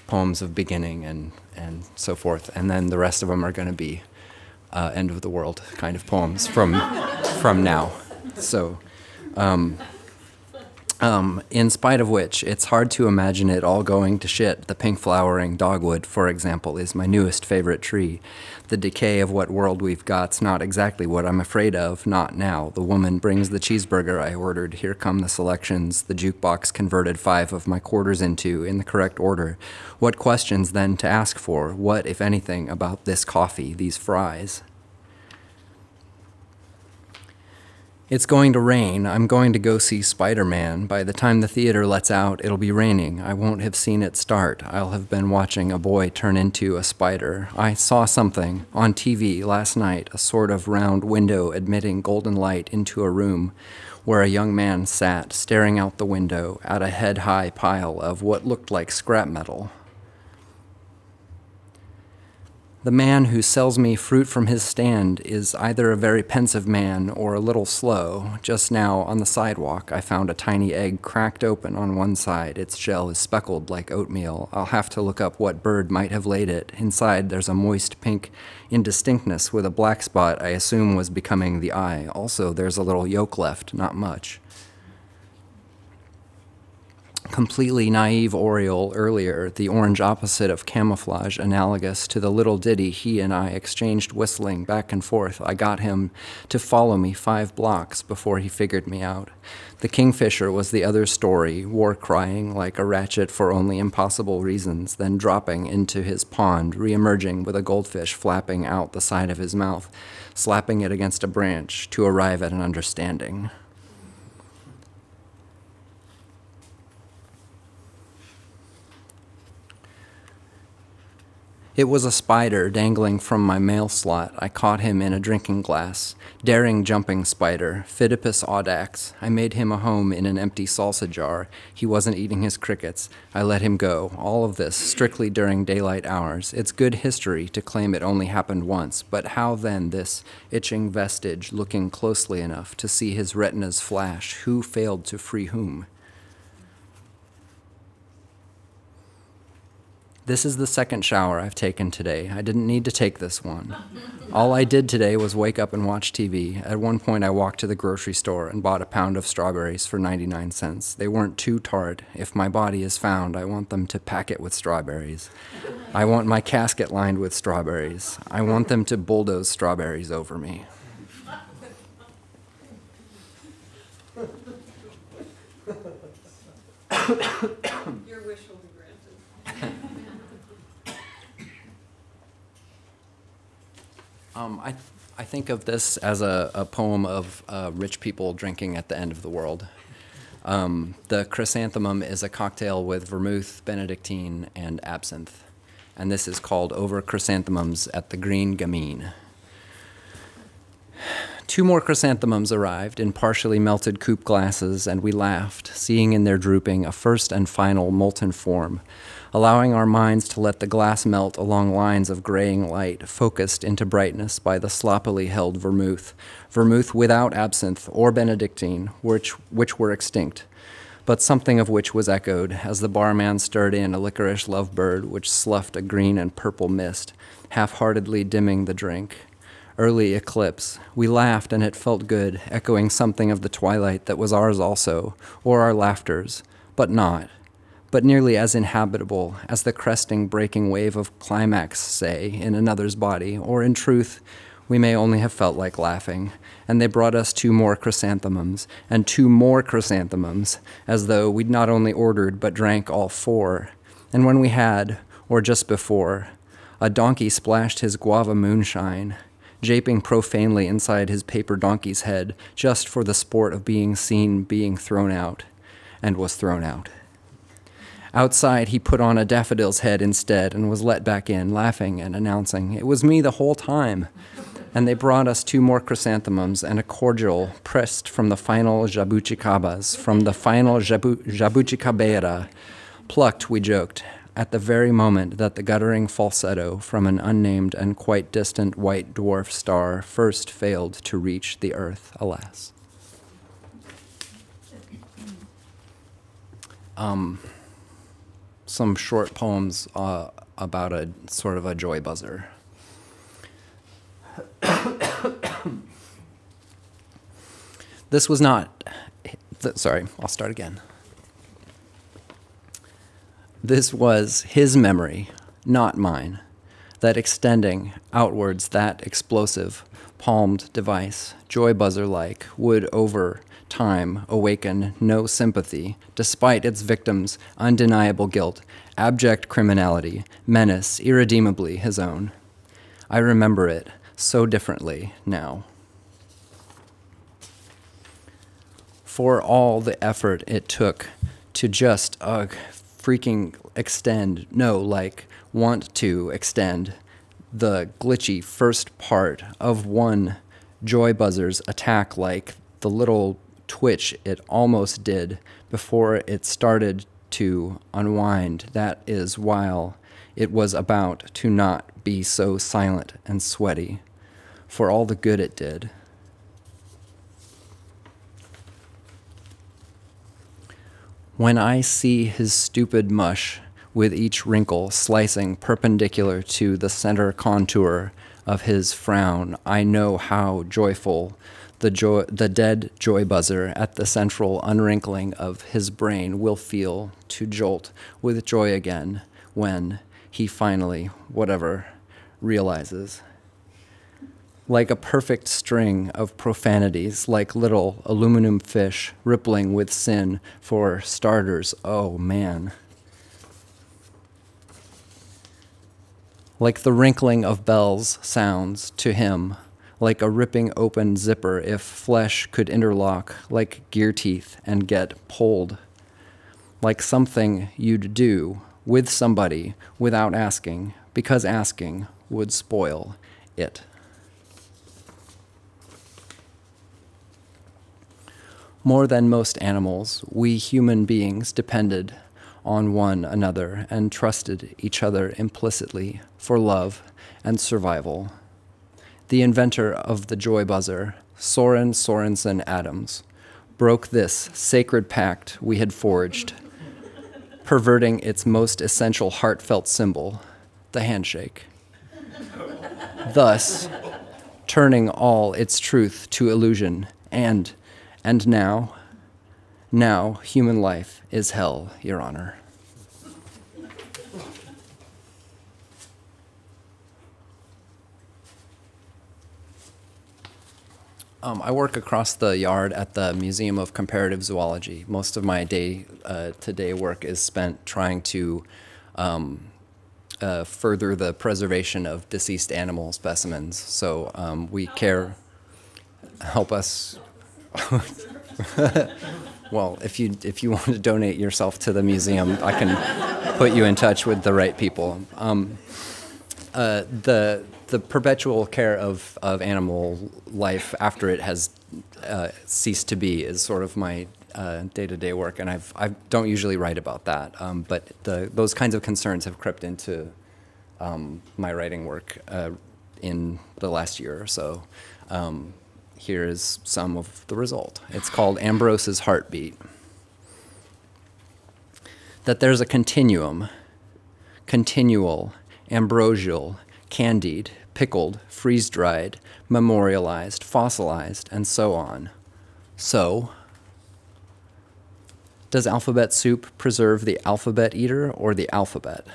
poems of beginning and so forth. And then the rest of them are going to be end of the world kind of poems from now. So, in spite of which, it's hard to imagine it all going to shit. The pink flowering dogwood, for example, is my newest favorite tree. The decay of what world we've got's not exactly what I'm afraid of, not now. The woman brings the cheeseburger I ordered. Here come the selections. The jukebox converted 5 of my quarters into, in the correct order. What questions then to ask for? What, if anything, about this coffee, these fries? It's going to rain. I'm going to go see Spider-Man. By the time the theater lets out, it'll be raining. I won't have seen it start. I'll have been watching a boy turn into a spider. I saw something on TV last night, a sort of round window admitting golden light into a room where a young man sat, staring out the window at a head-high pile of what looked like scrap metal. The man who sells me fruit from his stand is either a very pensive man or a little slow. Just now, on the sidewalk, I found a tiny egg cracked open on one side. Its shell is speckled like oatmeal. I'll have to look up what bird might have laid it. Inside, there's a moist pink indistinctness with a black spot I assume was becoming the eye. Also, there's a little yolk left, not much. Completely naive Oriole earlier, the orange opposite of camouflage, analogous to the little ditty he and I exchanged whistling back and forth. I got him to follow me 5 blocks before he figured me out. The kingfisher was the other story, war-crying like a ratchet for only impossible reasons, then dropping into his pond, re-emerging with a goldfish flapping out the side of his mouth, slapping it against a branch to arrive at an understanding. It was a spider dangling from my mail slot. I caught him in a drinking glass. Daring jumping spider, Phidippus audax. I made him a home in an empty salsa jar. He wasn't eating his crickets. I let him go. All of this strictly during daylight hours. It's good history to claim it only happened once, but how then this itching vestige looking closely enough to see his retinas flash? Who failed to free whom? This is the second shower I've taken today. I didn't need to take this one. All I did today was wake up and watch TV. At one point, I walked to the grocery store and bought a pound of strawberries for 99 cents. They weren't too tart. If my body is found, I want them to pack it with strawberries. I want my casket lined with strawberries. I want them to bulldoze strawberries over me. Your wish will be granted. I think of this as a poem of rich people drinking at the end of the world. The chrysanthemum is a cocktail with vermouth, Benedictine, and absinthe. And this is called Over Chrysanthemums at the Green Gamine. 2 more chrysanthemums arrived in partially melted coupe glasses, and we laughed, seeing in their drooping a first and final molten form, allowing our minds to let the glass melt along lines of graying light, focused into brightness by the sloppily held vermouth, vermouth without absinthe or Benedictine, which were extinct, but something of which was echoed as the barman stirred in a licorice lovebird which sloughed a green and purple mist, half-heartedly dimming the drink. Early eclipse. We laughed and it felt good, echoing something of the twilight that was ours also, or our laughters, but not. But nearly as inhabitable as the cresting, breaking wave of climax, say, in another's body, or in truth, we may only have felt like laughing, and they brought us 2 more chrysanthemums, and 2 more chrysanthemums, as though we'd not only ordered but drank all 4. And when we had, or just before, a donkey splashed his guava moonshine, japing profanely inside his paper donkey's head, just for the sport of being seen being thrown out, and was thrown out. Outside, he put on a daffodil's head instead and was let back in, laughing and announcing, "It was me the whole time." And they brought us 2 more chrysanthemums and a cordial pressed from the final jabuticabas, from the final jabuticabera, plucked, we joked, at the very moment that the guttering falsetto from an unnamed and quite distant white dwarf star first failed to reach the earth, alas. Some short poems about a sort of a joy buzzer. This was not, sorry, I'll start again. This was his memory, not mine, that extending outwards, that explosive, palmed device, joy buzzer-like, would over time awaken no sympathy, despite its victim's undeniable guilt, abject criminality, menace irredeemably his own. I remember it so differently now. For all the effort it took to just freaking extend, no, like want to extend the glitchy first part of one joy buzzer's attack, like the little twitch it almost did before it started to unwind, that is while it was about to not be so silent and sweaty, for all the good it did. When I see his stupid mush with each wrinkle slicing perpendicular to the center contour of his frown, I know how joyful the dead joy buzzer at the central unwrinkling of his brain will feel to jolt with joy again when he finally, whatever, realizes. Like a perfect string of profanities, like little aluminum fish rippling with sin for starters, oh man. Like the wrinkling of bells sounds to him, like a ripping open zipper if flesh could interlock, like gear teeth and get pulled. Like something you'd do with somebody without asking, because asking would spoil it. More than most animals, we human beings depended on one another and trusted each other implicitly for love and survival. The inventor of the joy buzzer, Soren Sorensen Adams, broke this sacred pact we had forged, perverting its most essential heartfelt symbol, the handshake. Thus, turning all its truth to illusion and now human life is hell, Your Honor. I work across the yard at the Museum of Comparative Zoology. Most of my day-to-day work is spent trying to further the preservation of deceased animal specimens. So we help us. Well, if you want to donate yourself to the museum, I can put you in touch with the right people. The perpetual care of animal life after it has ceased to be is sort of my day-to-day work, and I don't usually write about that, but those kinds of concerns have crept into my writing work in the last year or so. Here is some of the result. It's called Ambrose's Heartbeat. That there's a continuum, continual, ambrosial, candied, pickled, freeze-dried, memorialized, fossilized, and so on. So, does alphabet soup preserve the alphabet eater or the alphabet?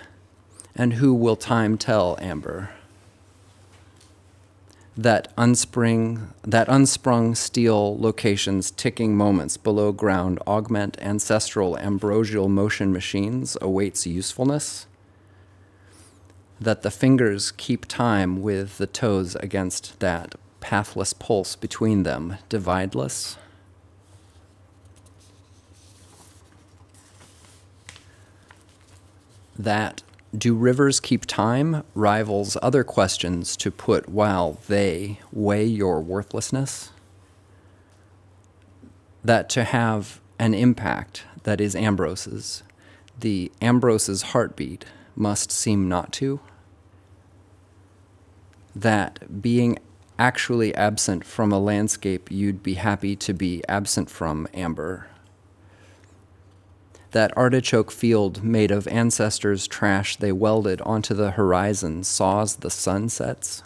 And who will time tell, Amber? That unsprung steel locations ticking moments below ground augment ancestral ambrosial motion machines awaits usefulness? That the fingers keep time with the toes against that pathless pulse between them, divideless? That do rivers keep time rivals other questions to put while they weigh your worthlessness. That to have an impact that is Ambrose's, the Ambrose's heartbeat must seem not to. That being actually absent from a landscape you'd be happy to be absent from, Amber. That artichoke field made of ancestors' trash they welded onto the horizon saws the sunsets.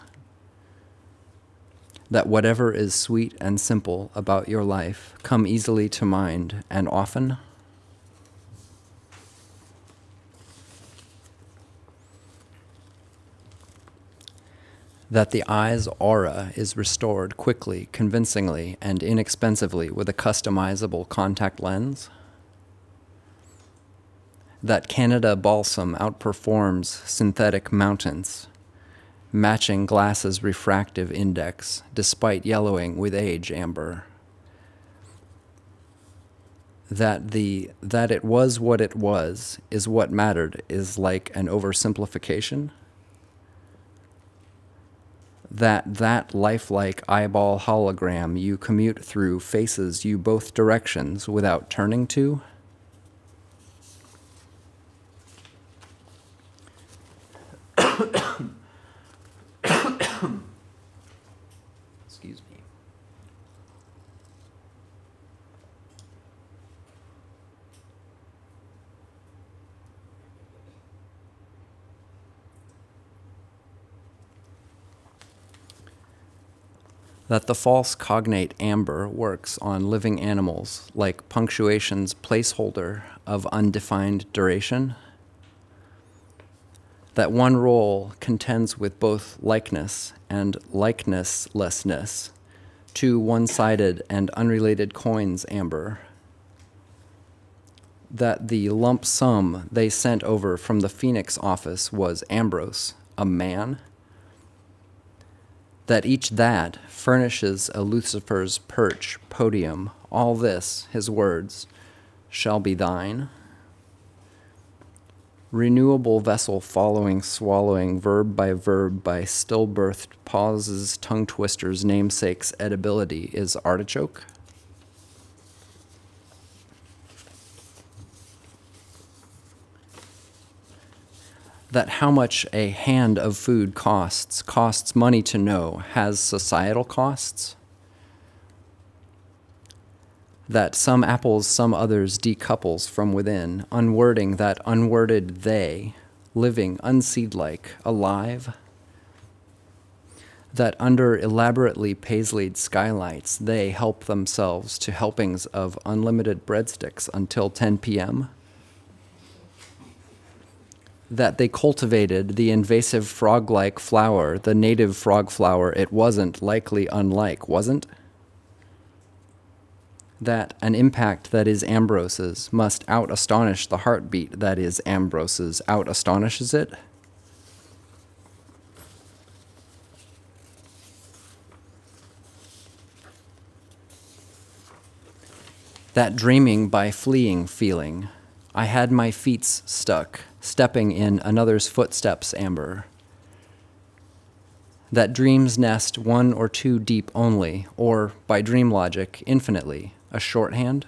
That whatever is sweet and simple about your life come easily to mind and often. That the eye's aura is restored quickly, convincingly, and inexpensively with a customizable contact lens. That Canada balsam outperforms synthetic mountains, matching glass's refractive index, despite yellowing with age, Amber. That it was what it was is what mattered is like an oversimplification. That lifelike eyeball hologram you commute through faces you both directions without turning to. Excuse me. That the false cognate amber works on living animals like punctuation's placeholder of undefined duration. That one role contends with both likeness and likenesslessness, two one-sided and unrelated coins, Amber. That the lump sum they sent over from the Phoenix office was Ambrose, a man. That each that furnishes a Lucifer's perch, podium, all this, his words, shall be thine. Renewable vessel following, swallowing, verb by stillbirthed pauses, tongue twisters, namesake's edibility is artichoke. That how much a hand of food costs money to know, has societal costs. That some apples, some others decouples from within, unwording that unworded they, living unseed-like, alive. That under elaborately paislied skylights, they help themselves to helpings of unlimited breadsticks until 10 p.m. That they cultivated the invasive frog-like flower, the native frog flower it wasn't, likely unlike, wasn't? That an impact that is Ambrose's must out-astonish the heartbeat that is Ambrose's, out-astonishes it? That dreaming by fleeing feeling, I had my feet stuck, stepping in another's footsteps, Amber. That dreams nest one or two deep only, or, by dream logic, infinitely, a shorthand.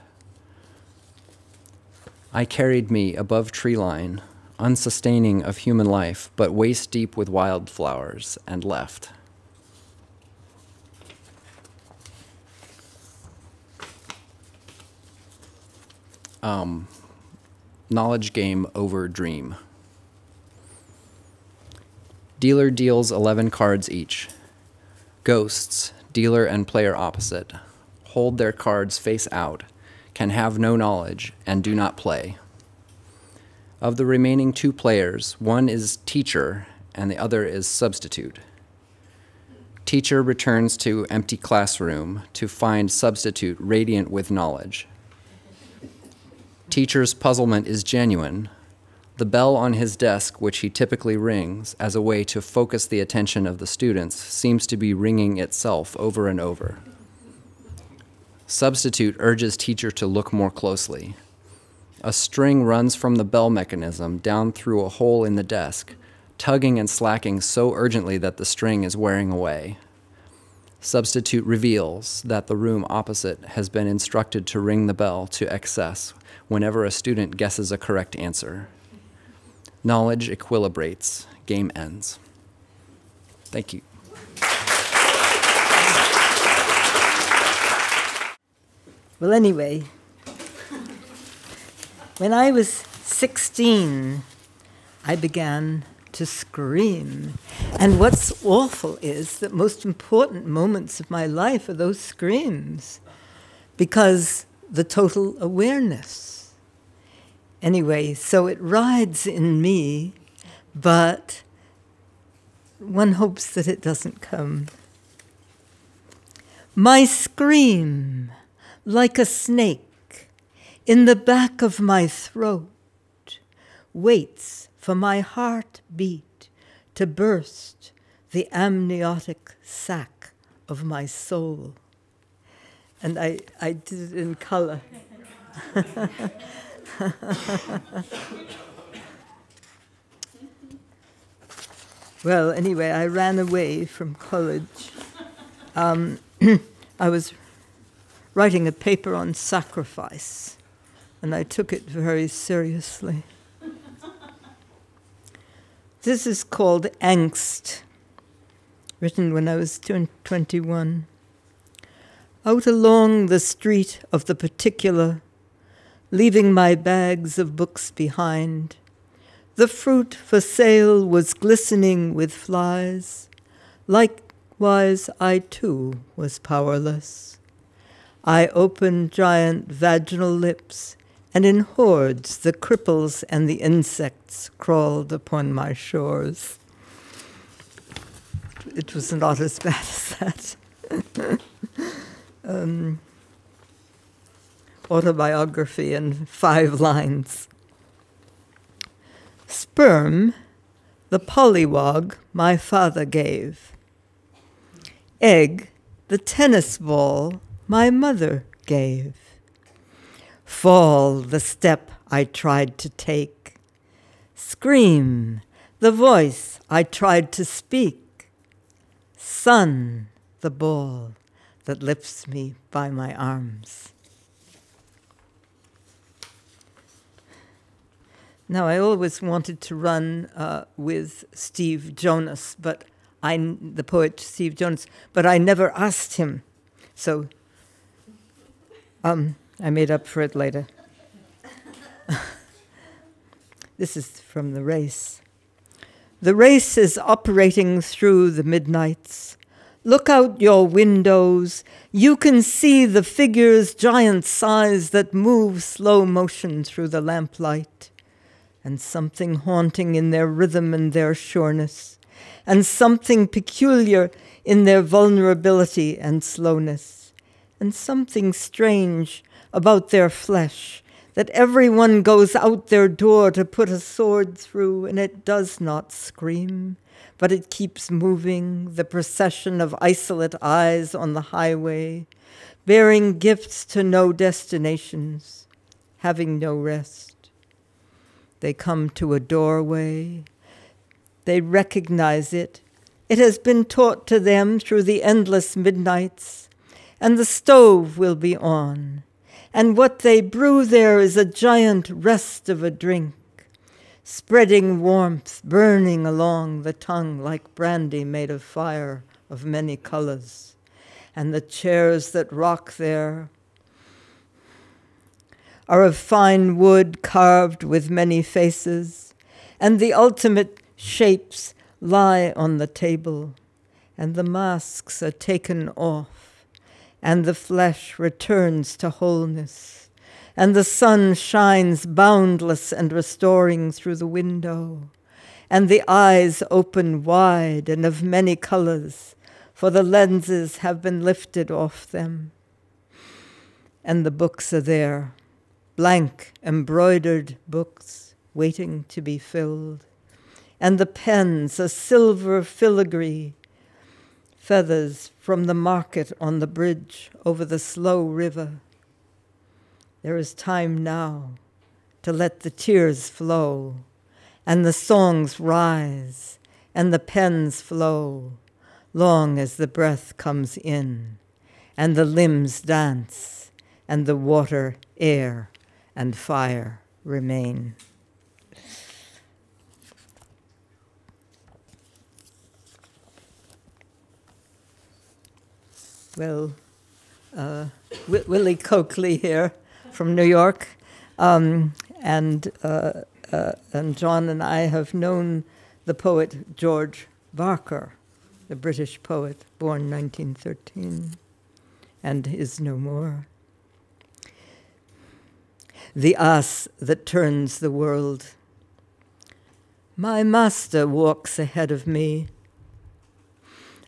I carried me above tree line, unsustaining of human life, but waist deep with wildflowers, and left. Knowledge game over dream. Dealer deals 11 cards each. Ghosts, dealer and player opposite, hold their cards face out, can have no knowledge, and do not play. Of the remaining two players, one is teacher and the other is substitute. Teacher returns to empty classroom to find substitute radiant with knowledge. Teacher's puzzlement is genuine. The bell on his desk, which he typically rings as a way to focus the attention of the students, seems to be ringing itself over and over. Substitute urges teacher to look more closely. A string runs from the bell mechanism down through a hole in the desk, tugging and slacking so urgently that the string is wearing away. Substitute reveals that the room opposite has been instructed to ring the bell to excess whenever a student guesses a correct answer. Knowledge equilibrates. Game ends. Thank you. Well, anyway, when I was 16, I began to scream. And what's awful is that most important moments of my life are those screams, because the total awareness. Anyway, so it rides in me, but one hopes that it doesn't come. My scream, like a snake, in the back of my throat, waits for my heartbeat to burst the amniotic sac of my soul. And I did it in color. Well, anyway, I ran away from college. I was writing a paper on sacrifice, and I took it very seriously. This is called Angst, written when I was 21. Out along the street of the particular, leaving my bags of books behind, the fruit for sale was glistening with flies. Likewise, I too was powerless. I opened giant vaginal lips, and in hordes the cripples and the insects crawled upon my shores. It was not as bad as that. Autobiography in 5 lines. Sperm, the pollywog my father gave. Egg, the tennis ball my mother gave. Fall, the step I tried to take. Scream, the voice I tried to speak. Sun, the ball that lifts me by my arms. Now, I always wanted to run with Steve Jonas, the poet Steve Jonas, but I never asked him. So I made up for it later. This is from The Race. The race is operating through the midnights. Look out your windows. You can see the figures giant size that move slow motion through the lamplight. And something haunting in their rhythm and their sureness, and something peculiar in their vulnerability and slowness, and something strange about their flesh, that everyone goes out their door to put a sword through, and it does not scream, but it keeps moving, the procession of isolate eyes on the highway, bearing gifts to no destinations, having no rest. They come to a doorway. They recognize it. It has been taught to them through the endless midnights, and the stove will be on. And what they brew there is a giant rest of a drink, spreading warmth, burning along the tongue like brandy made of fire of many colors. And the chairs that rock there are of fine wood carved with many faces, and the ultimate shapes lie on the table, and the masks are taken off, and the flesh returns to wholeness, and the sun shines boundless and restoring through the window, and the eyes open wide and of many colors, for the lenses have been lifted off them, and the books are there. Blank, embroidered books waiting to be filled, and the pens, a silver filigree, feathers from the market on the bridge over the slow river. There is time now to let the tears flow, and the songs rise, and the pens flow, long as the breath comes in, and the limbs dance, and the water, air, and fire remain. Well, Willie Coakley here from New York, and John and I have known the poet George Barker, the British poet, born 1913, and is no more. The ass that turns the world. My master walks ahead of me.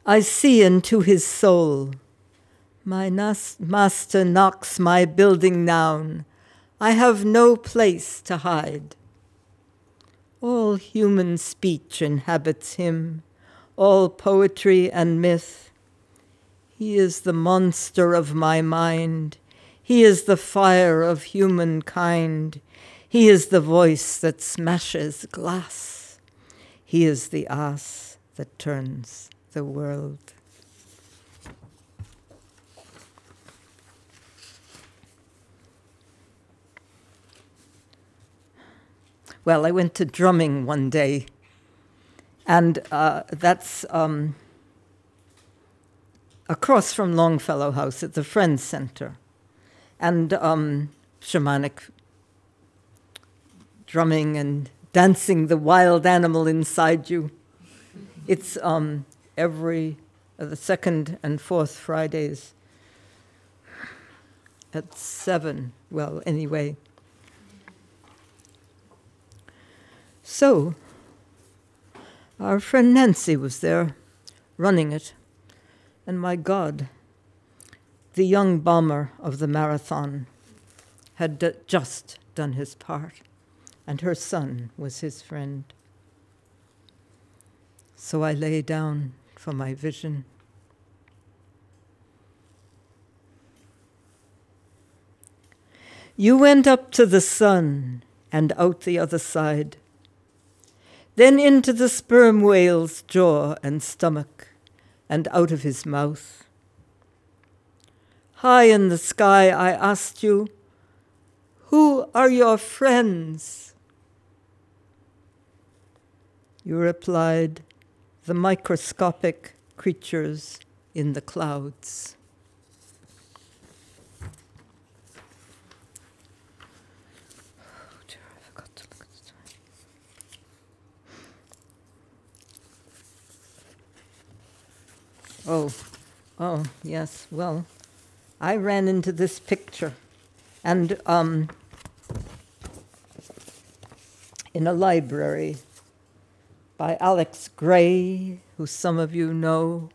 I see into his soul. My master knocks my building down. I have no place to hide. All human speech inhabits him, all poetry and myth. He is the monster of my mind. He is the fire of humankind. He is the voice that smashes glass. He is the ass that turns the world. Well, I went to drumming one day, and that's across from Longfellow House at the Friends Center. And shamanic drumming and dancing the wild animal inside you. It's every the second and fourth Fridays at 7. Well, anyway. So, our friend Nancy was there, running it, and my God, the young bomber of the marathon had just done his part, and her son was his friend. So I lay down for my vision. You went up to the sun and out the other side, then into the sperm whale's jaw and stomach, and out of his mouth. High in the sky, I asked you, who are your friends? You replied, the microscopic creatures in the clouds. Oh dear, I forgot to look at the time. Oh, yes, well, I ran into this picture, and in a library by Alex Gray, who some of you know.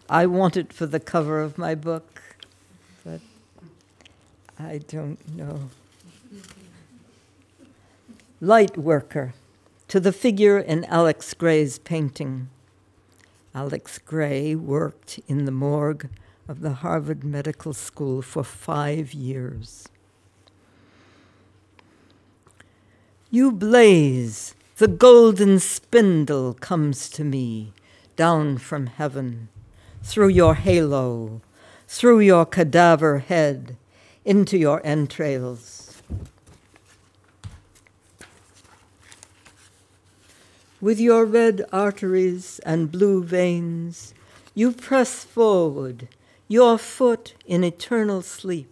I want it for the cover of my book, but I don't know. Light worker, to the figure in Alex Gray's painting. Alex Gray worked in the morgue of the Harvard Medical School for 5 years. You blaze, the golden spindle comes to me, down from heaven, through your halo, through your cadaver head, into your entrails. With your red arteries and blue veins, you press forward, your foot in eternal sleep,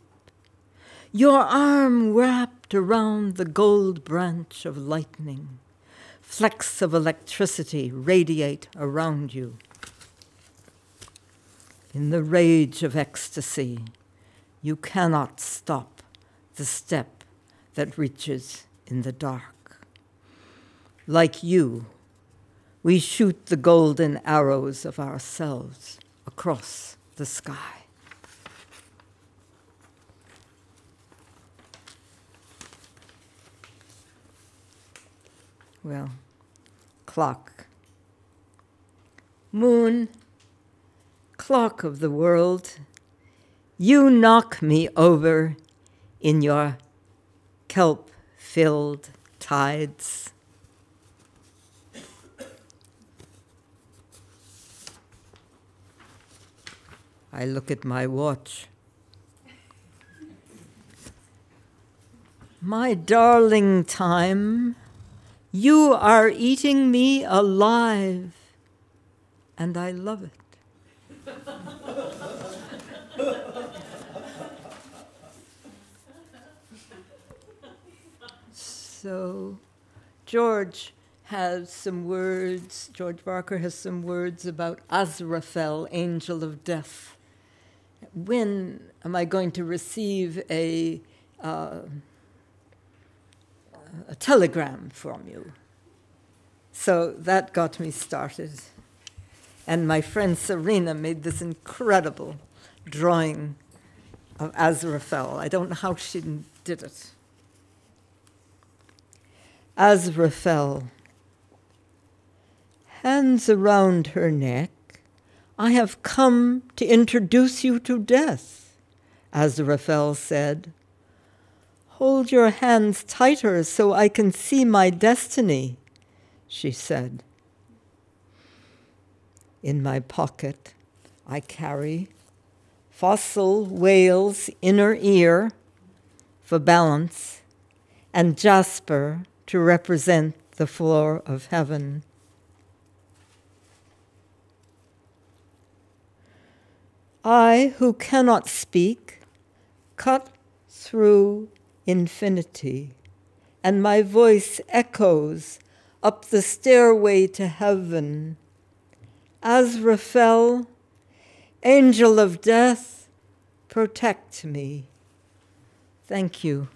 your arm wrapped around the gold branch of lightning. Flecks of electricity radiate around you. In the rage of ecstasy, you cannot stop the step that reaches in the dark. Like you, we shoot the golden arrows of ourselves across the sky. Well, clock. Moon, clock of the world, you knock me over in your kelp-filled tides. I look at my watch. My darling time, you are eating me alive, and I love it. So George has some words, George Barker has some words about Azraphel, angel of death. When am I going to receive a telegram from you? So that got me started. And my friend Serena made this incredible drawing of Azraphel. I don't know how she did it. Azraphel, hands around her neck, I have come to introduce you to death, Azraphel said. Hold your hands tighter so I can see my destiny, she said. In my pocket, I carry fossil whale's inner ear for balance and jasper to represent the floor of heaven. I, who cannot speak, cut through infinity, and my voice echoes up the stairway to heaven. Azraphel, angel of death, protect me. Thank you.